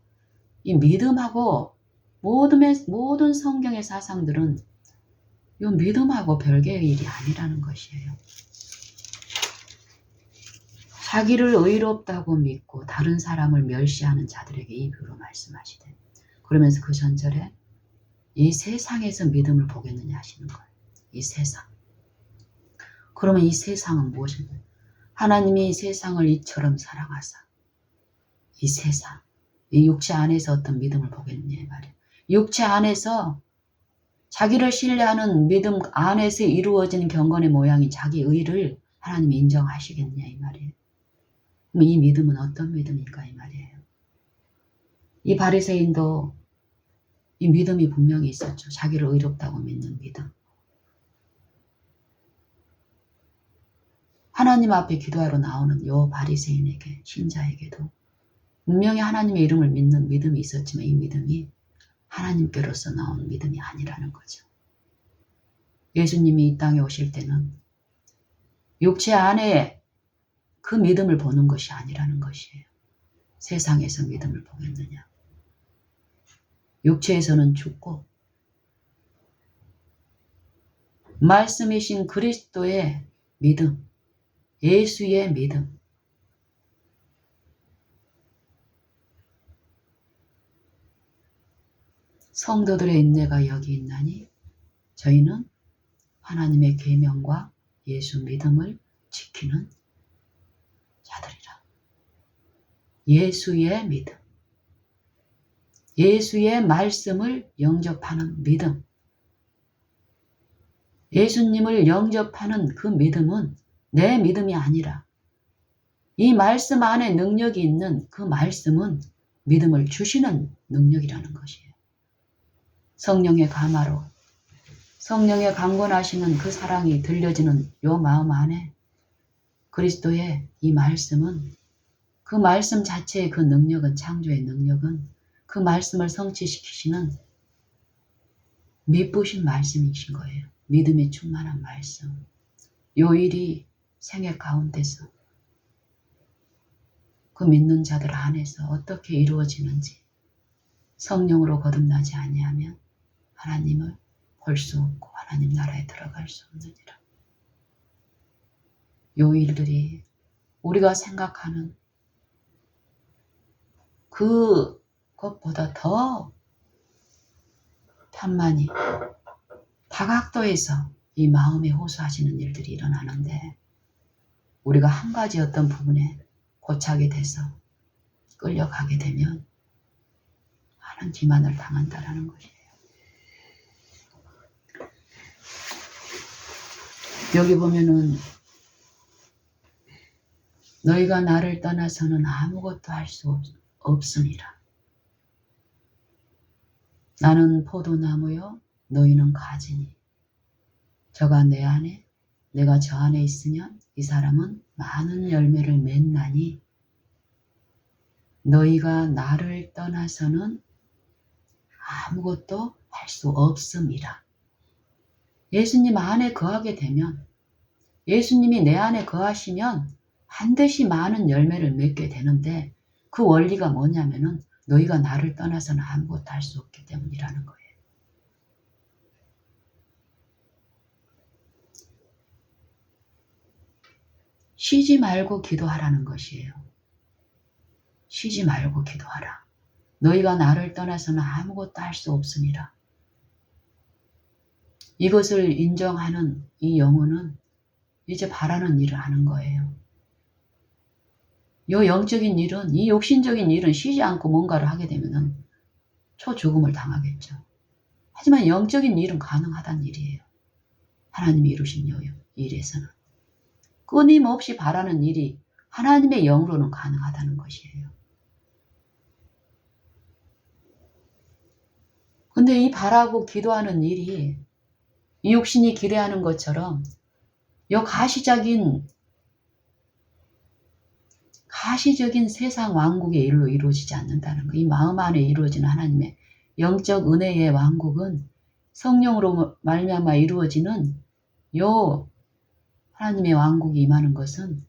이 믿음하고 모든 성경의 사상들은 이 믿음하고 별개의 일이 아니라는 것이에요. 자기를 의롭다고 믿고 다른 사람을 멸시하는 자들에게 이 비유로 말씀하시되, 그러면서 그 전절에 이 세상에서 믿음을 보겠느냐 하시는 거예요. 이 세상. 그러면 이 세상은 무엇인가? 하나님이 세상을 이처럼 사랑하사 이 세상, 이 육체 안에서 어떤 믿음을 보겠느냐 이 말이에요. 육체 안에서 자기를 신뢰하는 믿음 안에서 이루어지는 경건의 모양이 자기 의를 하나님이 인정하시겠냐 이 말이에요. 그럼 이 믿음은 어떤 믿음인가 이 말이에요. 이 바리새인도 이 믿음이 분명히 있었죠. 자기를 의롭다고 믿는 믿음. 하나님 앞에 기도하러 나오는 요 바리새인에게, 신자에게도 분명히 하나님의 이름을 믿는 믿음이 있었지만 이 믿음이 하나님께로서 나온 믿음이 아니라는 거죠. 예수님이 이 땅에 오실 때는 육체 안에 그 믿음을 보는 것이 아니라는 것이에요. 세상에서 믿음을 보겠느냐. 육체에서는 죽고 말씀이신 그리스도의 믿음, 예수의 믿음, 성도들의 인내가 여기 있나니 저희는 하나님의 계명과 예수 믿음을 지키는 자들이라. 예수의 믿음, 예수의 말씀을 영접하는 믿음, 예수님을 영접하는 그 믿음은 내 믿음이 아니라 이 말씀 안에 능력이 있는 그 말씀은 믿음을 주시는 능력이라는 것이에요. 성령의 감화로 성령의 강권하시는 그 사랑이 들려지는 요 마음 안에 그리스도의 이 말씀은 그 말씀 자체의 그 능력은 창조의 능력은 그 말씀을 성취시키시는 미쁘신 말씀이신 거예요. 믿음이 충만한 말씀. 요 일이 생애 가운데서 그 믿는 자들 안에서 어떻게 이루어지는지 성령으로 거듭나지 아니하면 하나님을 볼 수 없고 하나님 나라에 들어갈 수 없느니라. 요 일들이 우리가 생각하는 그것보다 더 편만히 다각도에서 이 마음에 호소하시는 일들이 일어나는데 우리가 한 가지 어떤 부분에 고착이 돼서 끌려가게 되면 많은 기만을 당한다라는 것이에요. 여기 보면은 너희가 나를 떠나서는 아무것도 할 수 없으니라. 나는 포도나무요 너희는 가지니 저가 내 안에 내가 저 안에 있으면 이 사람은 많은 열매를 맺나니 너희가 나를 떠나서는 아무것도 할 수 없음이라. 예수님 안에 거하게 되면 예수님이 내 안에 거하시면 반드시 많은 열매를 맺게 되는데 그 원리가 뭐냐면은 너희가 나를 떠나서는 아무것도 할 수 없기 때문이라는 거예요. 쉬지 말고 기도하라는 것이에요. 쉬지 말고 기도하라. 너희가 나를 떠나서는 아무것도 할 수 없으니라. 이것을 인정하는 이 영혼은 이제 바라는 일을 하는 거예요. 이 영적인 일은, 이 육신적인 일은 쉬지 않고 뭔가를 하게 되면 초죽음을 당하겠죠. 하지만 영적인 일은 가능하다는 일이에요. 하나님이 이루신 일에서는. 끊임없이 바라는 일이 하나님의 영으로는 가능하다는 것이에요. 근데 이 바라고 기도하는 일이 이 육신이 기대하는 것처럼 요 가시적인 세상 왕국의 일로 이루어지지 않는다는 거. 이 마음 안에 이루어지는 하나님의 영적 은혜의 왕국은 성령으로 말미암아 이루어지는 요 하나님의 왕국이 임하는 것은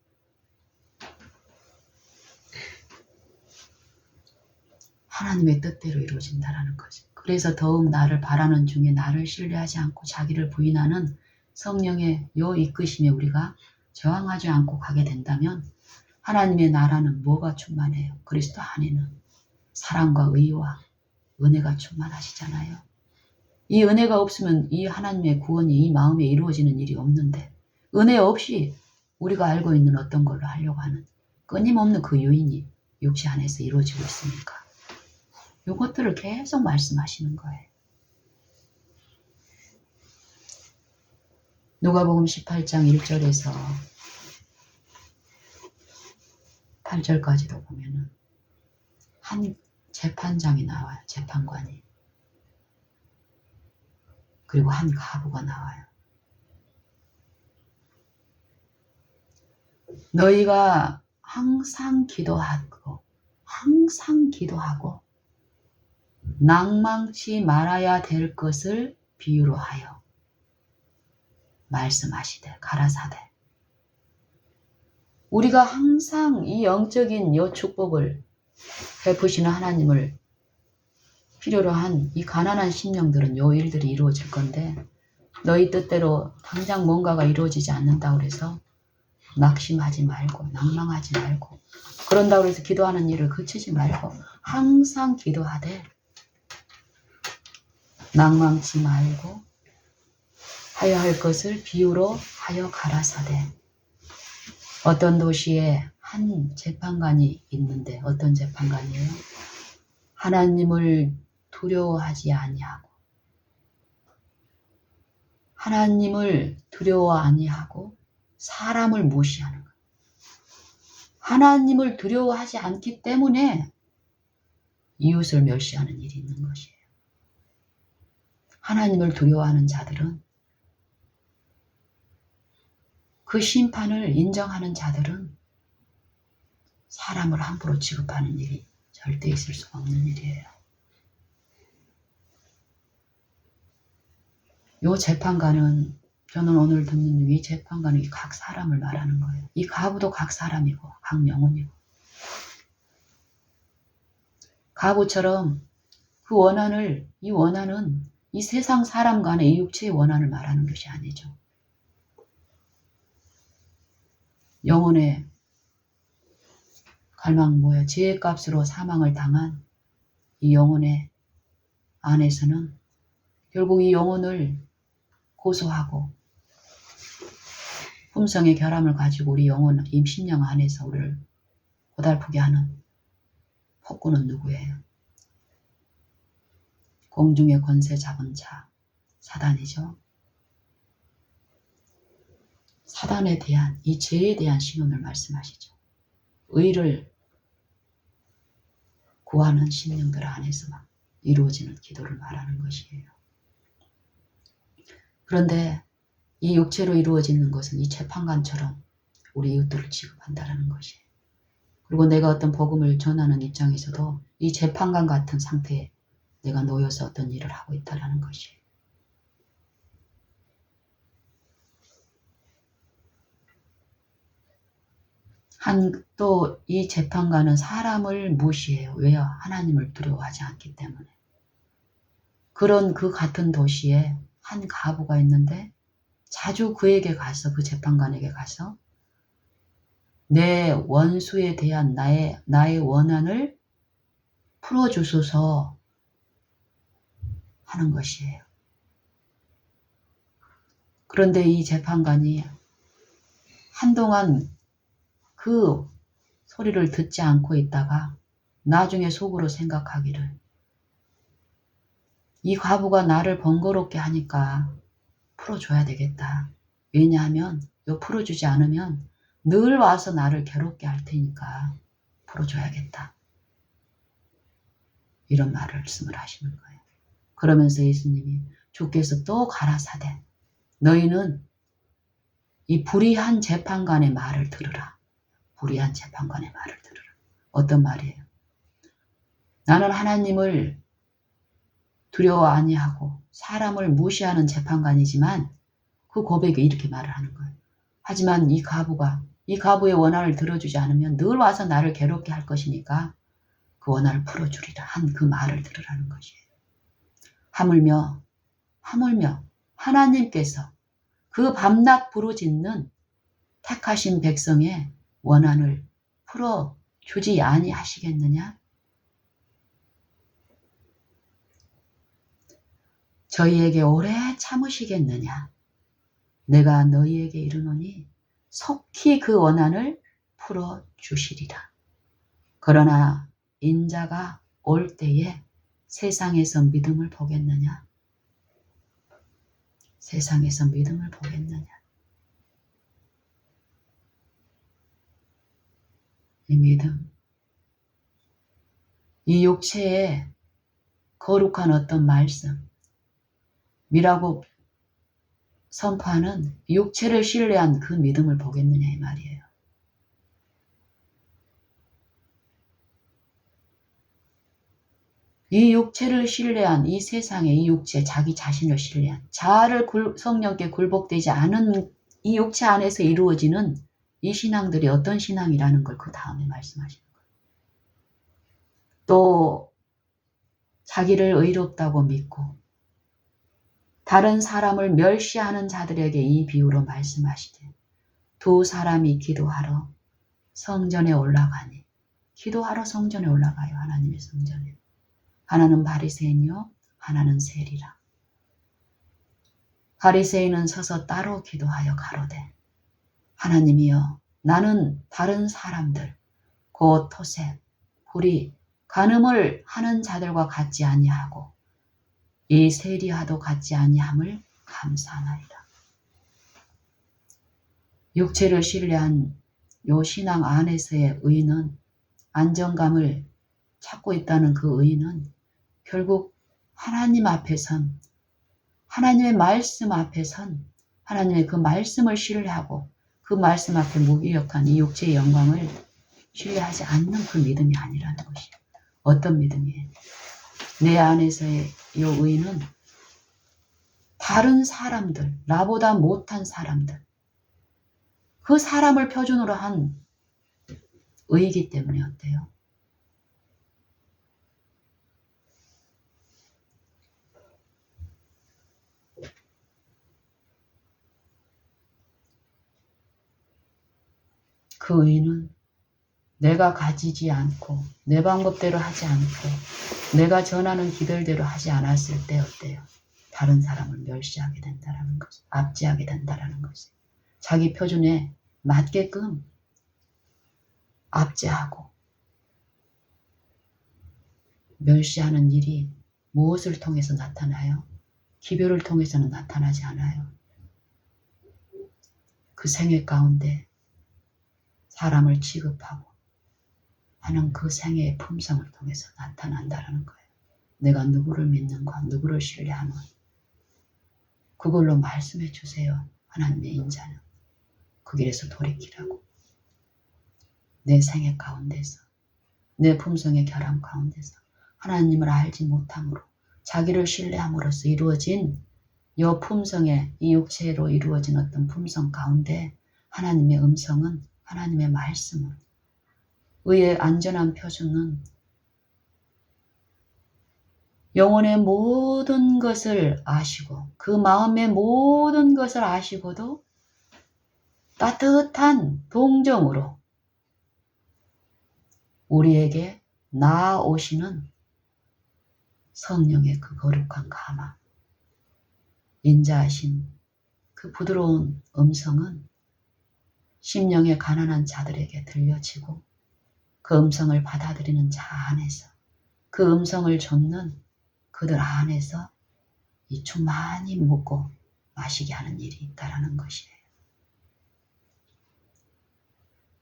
하나님의 뜻대로 이루어진다는 거죠. 그래서 더욱 나를 바라는 중에 나를 신뢰하지 않고 자기를 부인하는 성령의 요 이끄심에 우리가 저항하지 않고 가게 된다면 하나님의 나라는 뭐가 충만해요? 그리스도 안에는 사랑과 의와 은혜가 충만하시잖아요. 이 은혜가 없으면 이 하나님의 구원이 이 마음에 이루어지는 일이 없는데 은혜 없이 우리가 알고 있는 어떤 걸로 하려고 하는 끊임없는 그 요인이 육체 안에서 이루어지고 있으니까 이것들을 계속 말씀하시는 거예요. 누가복음 18장 1절에서 8절까지도 보면은 한 재판장이 나와요. 재판관이. 그리고 한 가부가 나와요. 너희가 항상 기도하고 낭망치 말아야 될 것을 비유로 하여 말씀하시되 가라사대 우리가 항상 이 영적인 요 축복을 베푸시는 하나님을 필요로 한 이 가난한 심령들은 요 일들이 이루어질 건데 너희 뜻대로 당장 뭔가가 이루어지지 않는다고 해서 낙심하지 말고 낭망하지 말고 그런다고 해서 기도하는 일을 그치지 말고 항상 기도하되 낭망치 말고 하여 할 것을 비유로 하여 가라사대. 어떤 도시에 한 재판관이 있는데 어떤 재판관이에요? 하나님을 두려워하지 아니하고 하나님을 두려워 아니하고 사람을 무시하는 거예요. 하나님을 두려워하지 않기 때문에 이웃을 멸시하는 일이 있는 것이에요. 하나님을 두려워하는 자들은 그 심판을 인정하는 자들은 사람을 함부로 취급하는 일이 절대 있을 수 없는 일이에요. 요 재판관은 저는 오늘 듣는 이 재판관은 각 사람을 말하는 거예요. 이 가부도 각 사람이고 각 영혼이고 가부처럼 그 원한은 이 세상 사람 간의 이 육체의 원한을 말하는 것이 아니죠. 영혼의 갈망 뭐야? 죄값으로 사망을 당한 이 영혼의 안에서는 결국 이 영혼을 고소하고 품성의 결함을 가지고 우리 영혼, 이 심령 안에서 우리를 고달프게 하는 폭군은 누구예요? 공중의 권세 잡은 자, 사단이죠. 사단에 대한, 이 죄에 대한 신원을 말씀하시죠. 의를 구하는 심령들 안에서만 이루어지는 기도를 말하는 것이에요. 그런데 이 육체로 이루어지는 것은 이 재판관처럼 우리 이웃들을 취급한다는 것이에요. 그리고 내가 어떤 복음을 전하는 입장에서도 이 재판관 같은 상태에 내가 놓여서 어떤 일을 하고 있다는 것이에요. 또 이 재판관은 사람을 무시해요. 왜요? 하나님을 두려워하지 않기 때문에. 그런 그 같은 도시에 한 가부가 있는데 자주 그에게 가서 그 재판관에게 가서 내 원수에 대한 나의 원한을 풀어주소서 하는 것이에요. 그런데 이 재판관이 한동안 그 소리를 듣지 않고 있다가 나중에 속으로 생각하기를 이 과부가 나를 번거롭게 하니까 풀어줘야 되겠다. 왜냐하면 요 풀어주지 않으면 늘 와서 나를 괴롭게 할 테니까 풀어줘야겠다. 이런 말씀을 하시는 거예요. 그러면서 예수님이 주께서 또 가라사대 너희는 이 불의한 재판관의 말을 들으라. 불의한 재판관의 말을 들으라. 어떤 말이에요? 나는 하나님을 두려워 아니하고 사람을 무시하는 재판관이지만 그 고백에 이렇게 말을 하는 거예요. 하지만 이 가부의 원한을 들어주지 않으면 늘 와서 나를 괴롭게 할 것이니까 그 원한을 풀어주리라 한 그 말을 들으라는 것이에요. 하물며 하나님께서 그 밤낮 부르짖는 택하신 백성의 원한을 풀어주지 아니하시겠느냐? 저희에게 오래 참으시겠느냐? 내가 너희에게 이르노니 속히 그 원한을 풀어주시리라. 그러나 인자가 올 때에 세상에서 믿음을 보겠느냐? 세상에서 믿음을 보겠느냐? 이 믿음, 이 육체의 거룩한 어떤 말씀이라고 선포하는 육체를 신뢰한 그 믿음을 보겠느냐 이 말이에요. 이 육체를 신뢰한 이 세상의 이 육체, 자기 자신을 신뢰한 자아를 성령께 굴복되지 않은 이 육체 안에서 이루어지는 이 신앙들이 어떤 신앙이라는 걸 그 다음에 말씀하시는 거예요. 또 자기를 의롭다고 믿고 다른 사람을 멸시하는 자들에게 이 비유로 말씀하시되 두 사람이 기도하러 성전에 올라가니 기도하러 성전에 올라가요. 하나님의 성전에. 하나는 바리새인이요 하나는 세리라. 바리새인은 서서 따로 기도하여 가로되 하나님이여 나는 다른 사람들 곧 토색, 불의, 간음을 하는 자들과 같지 아니하고 이 세리와도 같지 아니함을 감사하나이다. 육체를 신뢰한 요 신앙 안에서의 의는 안정감을 찾고 있다는 그 의는 결국 하나님 앞에선 하나님의 말씀 앞에선 하나님의 그 말씀을 신뢰하고 그 말씀 앞에 무기력한 이 육체의 영광을 신뢰하지 않는 그 믿음이 아니라는 것이에요. 어떤 믿음이에요? 내 안에서의 이 의는 다른 사람들, 나보다 못한 사람들, 그 사람을 표준으로 한 의이기 때문에 어때요? 그 의는 내가 가지지 않고 내 방법대로 하지 않고 내가 전하는 기별대로 하지 않았을 때 어때요? 다른 사람을 멸시하게 된다는 것이, 압제하게 된다는 것이, 자기 표준에 맞게끔 압제하고 멸시하는 일이 무엇을 통해서 나타나요? 기별을 통해서는 나타나지 않아요. 그 생애 가운데 사람을 취급하고 하는 그 생애의 품성을 통해서 나타난다는 거예요. 내가 누구를 믿는가, 누구를 신뢰하는 그걸로 말씀해 주세요. 하나님의 인자는 그 길에서 돌이키라고. 내 생애 가운데서 내 품성의 결함 가운데서 하나님을 알지 못함으로 자기를 신뢰함으로써 이루어진 이 품성의 이 육체로 이루어진 어떤 품성 가운데 하나님의 음성은 하나님의 말씀은 의의 안전한 표준은 영혼의 모든 것을 아시고 그 마음의 모든 것을 아시고도 따뜻한 동정으로 우리에게 나아오시는 성령의 그 거룩한 감화, 인자하신 그 부드러운 음성은 심령의 가난한 자들에게 들려지고 그 음성을 받아들이는 자 안에서 그 음성을 좇는 그들 안에서 이 충만히 묻고 마시게 하는 일이 있다라는 것이에요.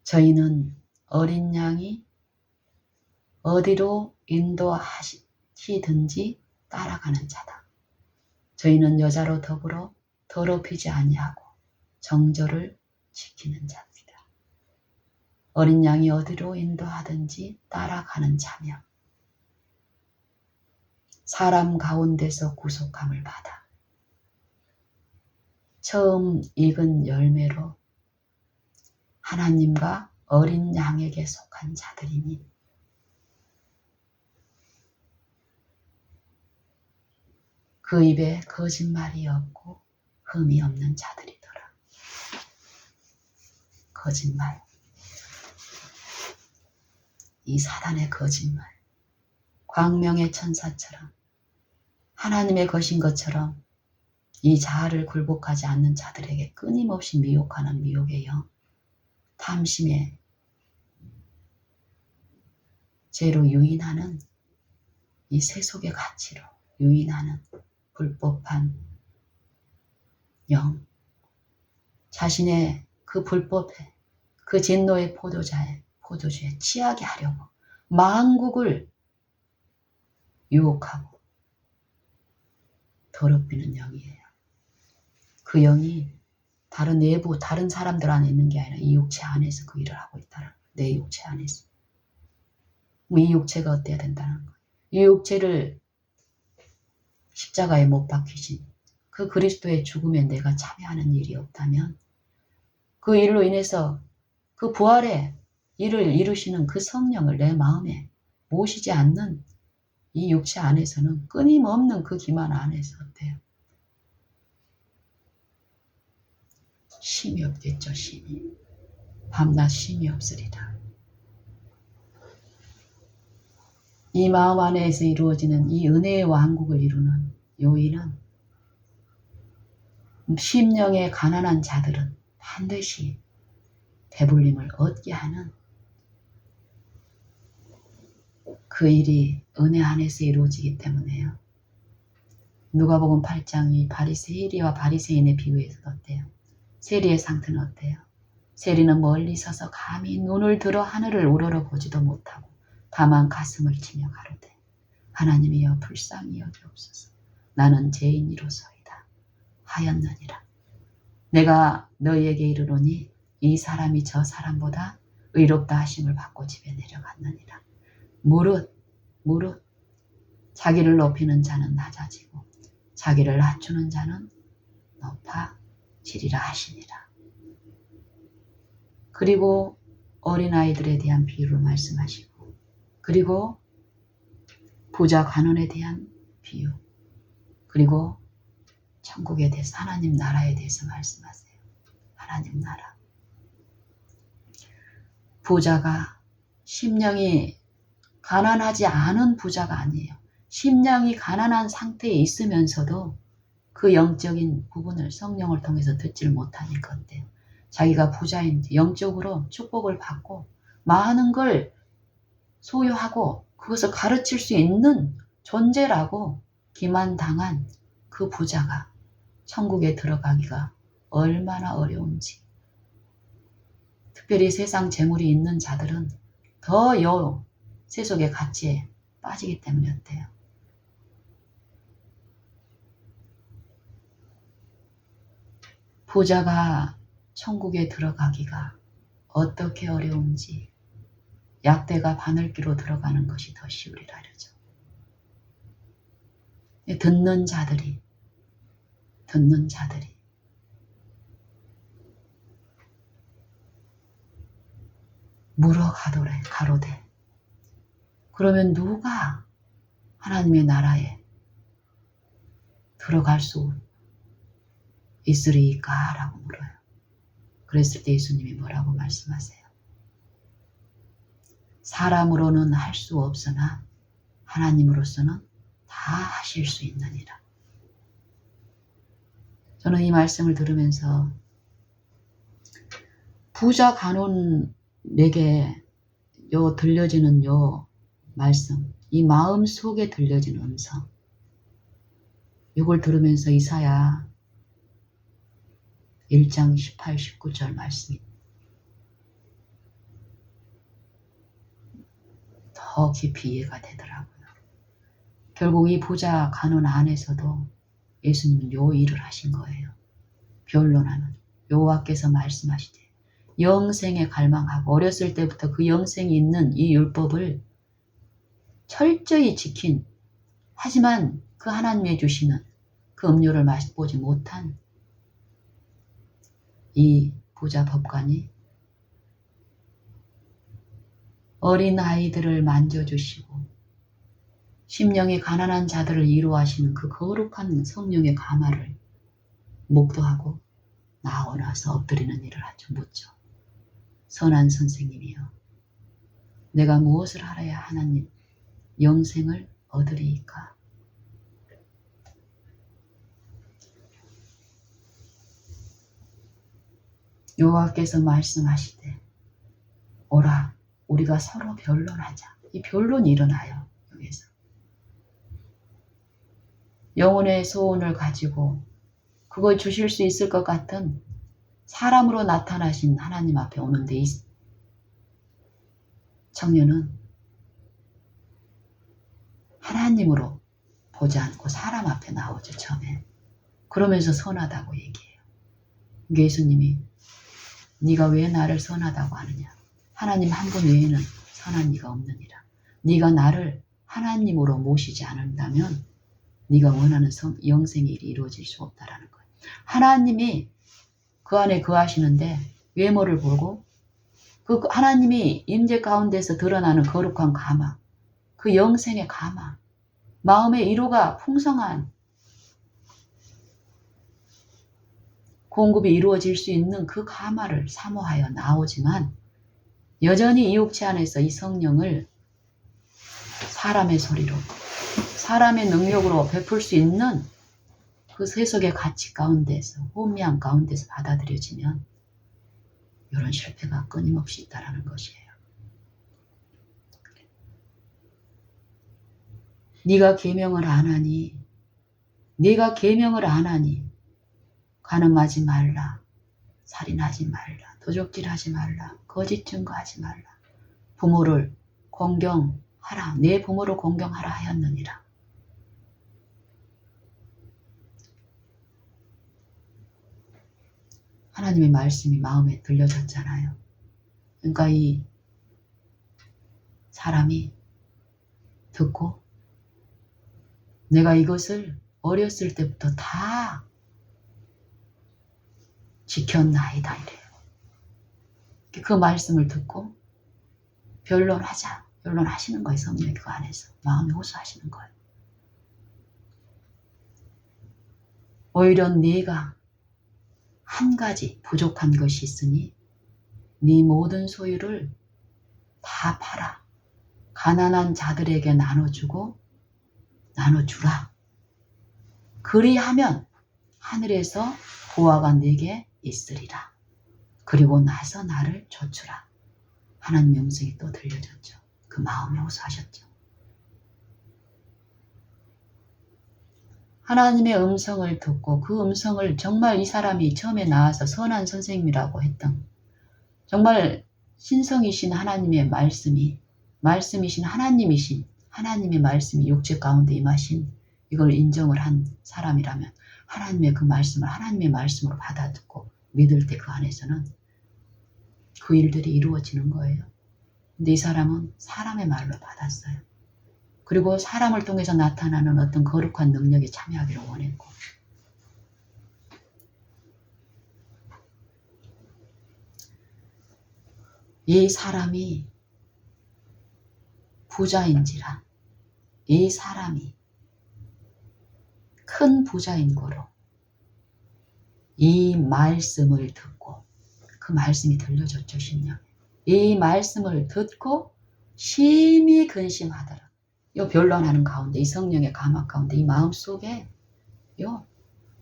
저희는 어린 양이 어디로 인도하시든지 따라가는 자다. 저희는 여자로 더불어 더럽히지 아니하고 정절을 지키는 자입니다. 어린 양이 어디로 인도하든지 따라가는 자며 사람 가운데서 구속함을 받아 처음 익은 열매로 하나님과 어린 양에게 속한 자들이니 그 입에 거짓말이 없고 흠이 없는 자들이더라. 거짓말. 이 사단의 거짓말. 광명의 천사처럼 하나님의 것인 것처럼 이 자아를 굴복하지 않는 자들에게 끊임없이 미혹하는 미혹의 영, 탐심의 죄로 유인하는 이 세속의 가치로 유인하는 불법한 영, 자신의 그 불법에 그 진노의 포도주에 취하게 하려고 만국을 유혹하고 더럽히는 영이에요. 그 영이 다른 사람들 안에 있는 게 아니라 이 육체 안에서 그 일을 하고 있다는 거예요. 내 육체 안에서. 이 육체가 어때야 된다는 거예요. 이 육체를 십자가에 못 박히신 그 그리스도의 죽음에 내가 참여하는 일이 없다면 그 일로 인해서 그 부활의 일을 이루시는 그 성령을 내 마음에 모시지 않는 이 육체 안에서는 끊임없는 그 기만 안에서 어때요? 쉼이 없겠죠. 쉼이. 밤낮 쉼이 없으리라. 이 마음 안에서 이루어지는 이 은혜의 왕국을 이루는 요인은 심령의 가난한 자들은 반드시 배불림을 얻게 하는 그 일이 은혜 안에서 이루어지기 때문에요. 누가복음 8장이 세리와 바리새인의 비유에서 어때요? 세리의 상태는 어때요? 세리는 멀리 서서 감히 눈을 들어 하늘을 우러러보지도 못하고 다만 가슴을 치며 가로되 하나님이여 불쌍히 여기옵소서. 나는 죄인이로소이다 하였느니라. 내가 너희에게 이르노니 이 사람이 저 사람보다 의롭다 하심을 받고 집에 내려갔느니라. 무릇 자기를 높이는 자는 낮아지고 자기를 낮추는 자는 높아지리라 하시니라. 그리고 어린아이들에 대한 비유를 말씀하시고 그리고 부자 관원에 대한 비유 그리고 천국에 대해서 하나님 나라에 대해서 말씀하세요. 하나님 나라. 부자가 심령이 가난하지 않은 부자가 아니에요. 심령이 가난한 상태에 있으면서도 그 영적인 부분을 성령을 통해서 듣질 못하니까 어때요? 자기가 부자인지 영적으로 축복을 받고 많은 걸 소유하고 그것을 가르칠 수 있는 존재라고 기만당한 그 부자가 천국에 들어가기가 얼마나 어려운지. 특별히 세상 재물이 있는 자들은 더 세속의 가치에 빠지기 때문에 어때요? 부자가 천국에 들어가기가 어떻게 어려운지 약대가 바늘기로 들어가는 것이 더 쉬우리라 하죠. 듣는 자들이 물어 가로되 그러면 누가 하나님의 나라에 들어갈 수 있으리까? 라고 물어요. 그랬을 때 예수님이 뭐라고 말씀하세요? 사람으로는 할 수 없으나 하나님으로서는 다 하실 수 있느니라. 저는 이 말씀을 들으면서 부자 간원에게 들려지는 말씀, 이 마음 속에 들려지는 음성, 이걸 들으면서 이사야 1장 18, 19절 말씀이 더 깊이 이해가 되더라고요. 결국 이 부자 간원 안에서도 예수님은 요 일을 하신 거예요. 변론하는 여호와께서 말씀하시되 영생에 갈망하고 어렸을 때부터 그 영생이 있는 이 율법을 철저히 지킨 하지만 그 하나님의 주시는 그 음료를 맛보지 못한 이 부자 법관이 어린 아이들을 만져주시고 심령이 가난한 자들을 이루하시는 그 거룩한 성령의 감화를 목도하고 나와서 엎드리는 일을 하죠. 묻죠. 선한 선생님이여 내가 무엇을 하라야 하나님 영생을 얻으리이까? 여호와께서 말씀하시되 오라 우리가 서로 변론하자. 이 변론이 일어나요. 여기서 영혼의 소원을 가지고 그걸 주실 수 있을 것 같은 사람으로 나타나신 하나님 앞에 오는데 이 청년은 하나님으로 보지 않고 사람 앞에 나오죠. 처음에. 그러면서 선하다고 얘기해요. 예수님이 네가 왜 나를 선하다고 하느냐. 하나님 한 분 외에는 선한 이가 없느니라. 네가 나를 하나님으로 모시지 않는다면 네가 원하는 영생의 일이 이루어질 수 없다라는 거예요. 하나님이 그 안에 거하시는데 외모를 보고 그 하나님이 임재 가운데서 드러나는 거룩한 가마, 그 영생의 가마, 마음의 위로가 풍성한 공급이 이루어질 수 있는 그 가마를 사모하여 나오지만 여전히 이 육체 안에서 이 성령을 사람의 소리로, 사람의 능력으로 베풀 수 있는 그 세속의 가치 가운데서, 혼미한 가운데서 받아들여지면 이런 실패가 끊임없이 있다는 것이에요. 네가 계명을 안 하니, 네가 계명을 안 하니 간음하지 말라, 살인하지 말라, 도적질하지 말라, 거짓 증거하지 말라, 부모를 공경하라, 내 부모를 공경하라 하였느니라. 하나님의 말씀이 마음에 들려졌잖아요. 그러니까 이 사람이 듣고 내가 이것을 어렸을 때부터 다 지켰나이다 이래요. 그 말씀을 듣고 변론하자. 변론하시는 거예요. 성령이 그 안에서. 마음이 호소하시는 거예요. 오히려 네가 한 가지 부족한 것이 있으니 네 모든 소유를 다 팔아 가난한 자들에게 나눠주라. 그리하면 하늘에서 보화가 네게 있으리라. 그리고 나서 나를 좇으라. 하나님 명령이 또 들려졌죠. 그 마음에 호소하셨죠. 하나님의 음성을 듣고 그 음성을 정말 이 사람이 처음에 나와서 선한 선생님이라고 했던 정말 신성이신 하나님의 말씀이신 하나님의 말씀이 육체 가운데 임하신 이걸 인정을 한 사람이라면 하나님의 그 말씀을 하나님의 말씀으로 받아듣고 믿을 때 그 안에서는 그 일들이 이루어지는 거예요. 근데 이 사람은 사람의 말로 받았어요. 그리고 사람을 통해서 나타나는 어떤 거룩한 능력에 참여하기를 원했고 이 사람이 부자인지라 이 사람이 큰 부자인 거로 이 말씀을 듣고 그 말씀이 들려졌죠. 신령 이 말씀을 듣고 심히 근심하더라. 요 변론하는 가운데 이 성령의 감화 가운데 이 마음속에 요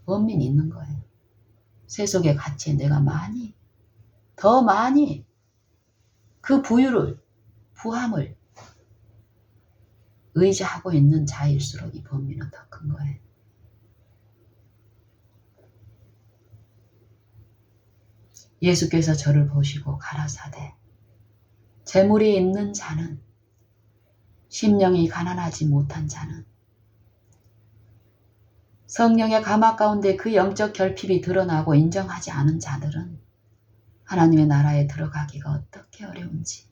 원민이 있는 거예요. 세속의 가치에 내가 더 많이 그 부함을 의지하고 있는 자일수록 이 범민은 더 큰 거예요. 예수께서 저를 보시고 가라사대 재물이 있는 자는 심령이 가난하지 못한 자는 성령의 감화 가운데 그 영적 결핍이 드러나고 인정하지 않은 자들은 하나님의 나라에 들어가기가 어떻게 어려운지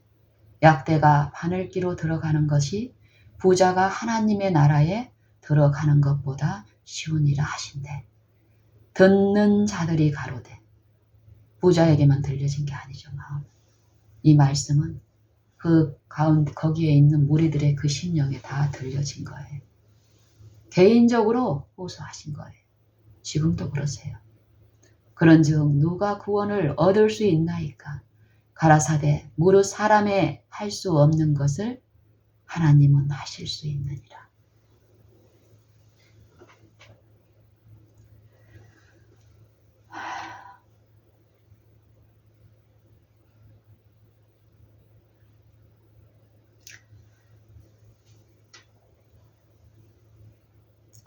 약대가 바늘기로 들어가는 것이 부자가 하나님의 나라에 들어가는 것보다 쉬우니라 하신대. 듣는 자들이 가로되 부자에게만 들려진 게 아니죠. 마음. 이 말씀은 그 가운데 거기에 있는 무리들의 그 심령에 다 들려진 거예요. 개인적으로 호소하신 거예요. 지금도 그러세요. 그런즉 누가 구원을 얻을 수 있나이까? 가라사대 무릇 사람의 할 수 없는 것을 하나님은 하실 수 있느니라.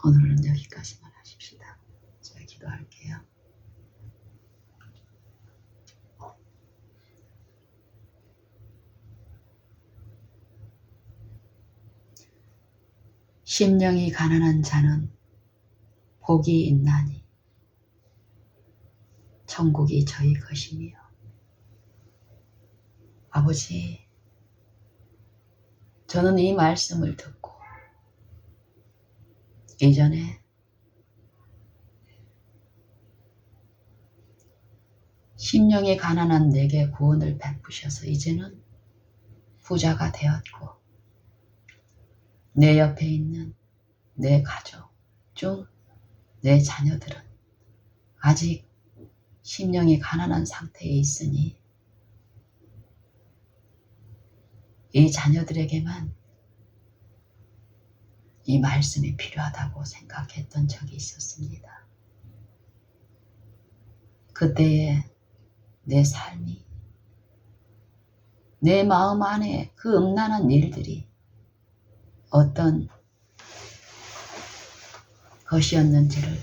오늘은 여기까지만 하십시다. 제가 기도할게요. 심령이 가난한 자는 복이 있나니 천국이 저희 것이며 아버지 저는 이 말씀을 듣고 예전에 심령이 가난한 내게 구원을 베푸셔서 이제는 부자가 되었고 내 옆에 있는 내 가족 중 내 자녀들은 아직 심령이 가난한 상태에 있으니 이 자녀들에게만 이 말씀이 필요하다고 생각했던 적이 있었습니다. 그때의 내 삶이 내 마음 안에 그 음란한 일들이 어떤 것이었는지를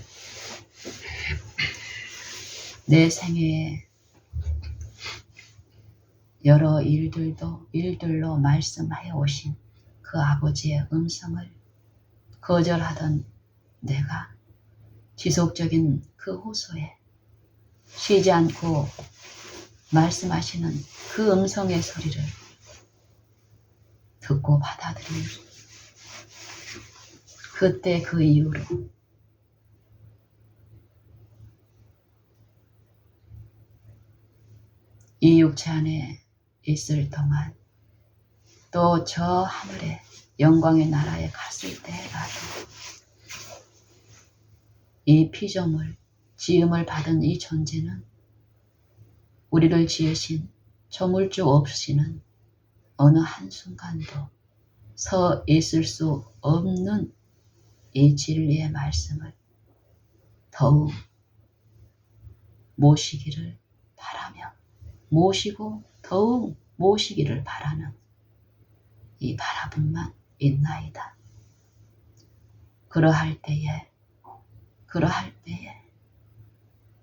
내 생애에 여러 일들로 말씀해 오신 그 아버지의 음성을 거절하던 내가 지속적인 그 호소에 쉬지 않고 말씀하시는 그 음성의 소리를 듣고 받아들인 그때 그 이후로 이 육체 안에 있을 동안 또 저 하늘에 영광의 나라에 갔을 때라도 이 피조물, 지음을 받은 이 존재는 우리를 지으신 조물주 없이는 어느 한순간도 서 있을 수 없는 이 진리의 말씀을 더욱 모시기를 바라며 모시고 더욱 모시기를 바라는 이 바라분만 있나이다. 그러할 때에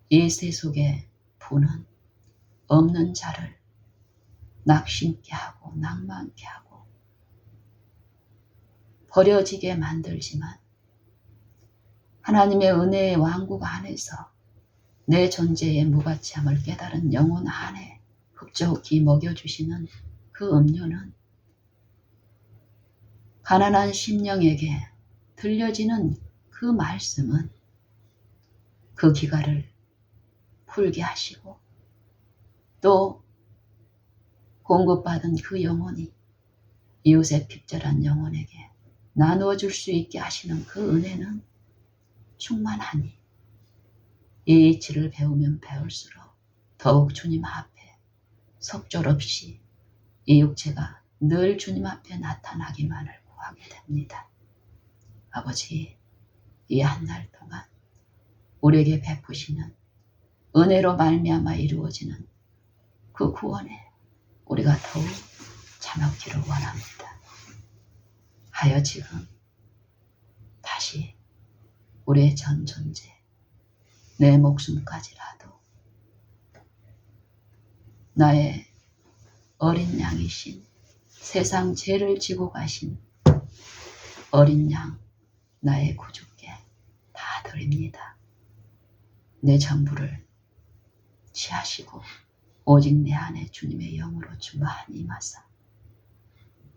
이 세속의 부는 없는 자를 낙심케 하고 낭만케 하고 버려지게 만들지만 하나님의 은혜의 왕국 안에서 내 존재의 무가치함을 깨달은 영혼 안에 흡족히 먹여주시는 그 음료는 가난한 심령에게 들려지는 그 말씀은 그 기갈을 풀게 하시고 또 공급받은 그 영혼이 이웃의 핍절한 영혼에게 나누어 줄 수 있게 하시는 그 은혜는 충만하니 이 이치를 배우면 배울수록 더욱 주님 앞에 속절없이 이 육체가 늘 주님 앞에 나타나기만을 구하게 됩니다. 아버지, 이 한 달 동안 우리에게 베푸시는 은혜로 말미암아 이루어지는 그 구원에 우리가 더욱 참여기를 원합니다. 하여 지금 다시 우리의 전 존재, 내 목숨까지라도 나의 어린 양이신 세상 죄를 지고 가신 어린 양 나의 구주께 다 드립니다. 내 전부를 취하시고 오직 내 안에 주님의 영으로 충만히 임하사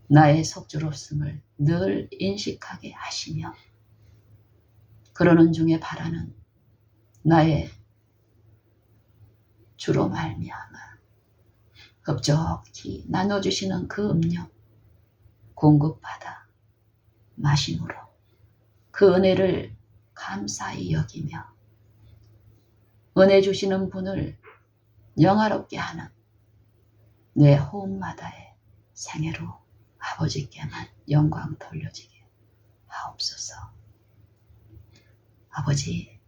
나의 속주로움을 늘 인식하게 하시며 그러는 중에 바라는 나의 주로 말미암아 흡족히 나눠주시는 그 음료 공급받아 마심으로 그 은혜를 감사히 여기며 은혜 주시는 분을 영화롭게 하는 내 호흡마다의 생애로 아버지께만 영광 돌려지게 하옵소서. 아버지,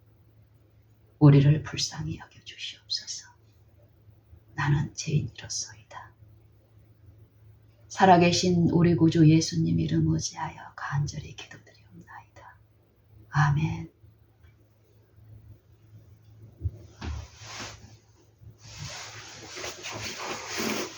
우리를 불쌍히 여겨주시옵소서. 나는 죄인이로소이다. 살아계신 우리 구주 예수님 이름 의지하여 간절히 기도드리옵나이다. 아멘.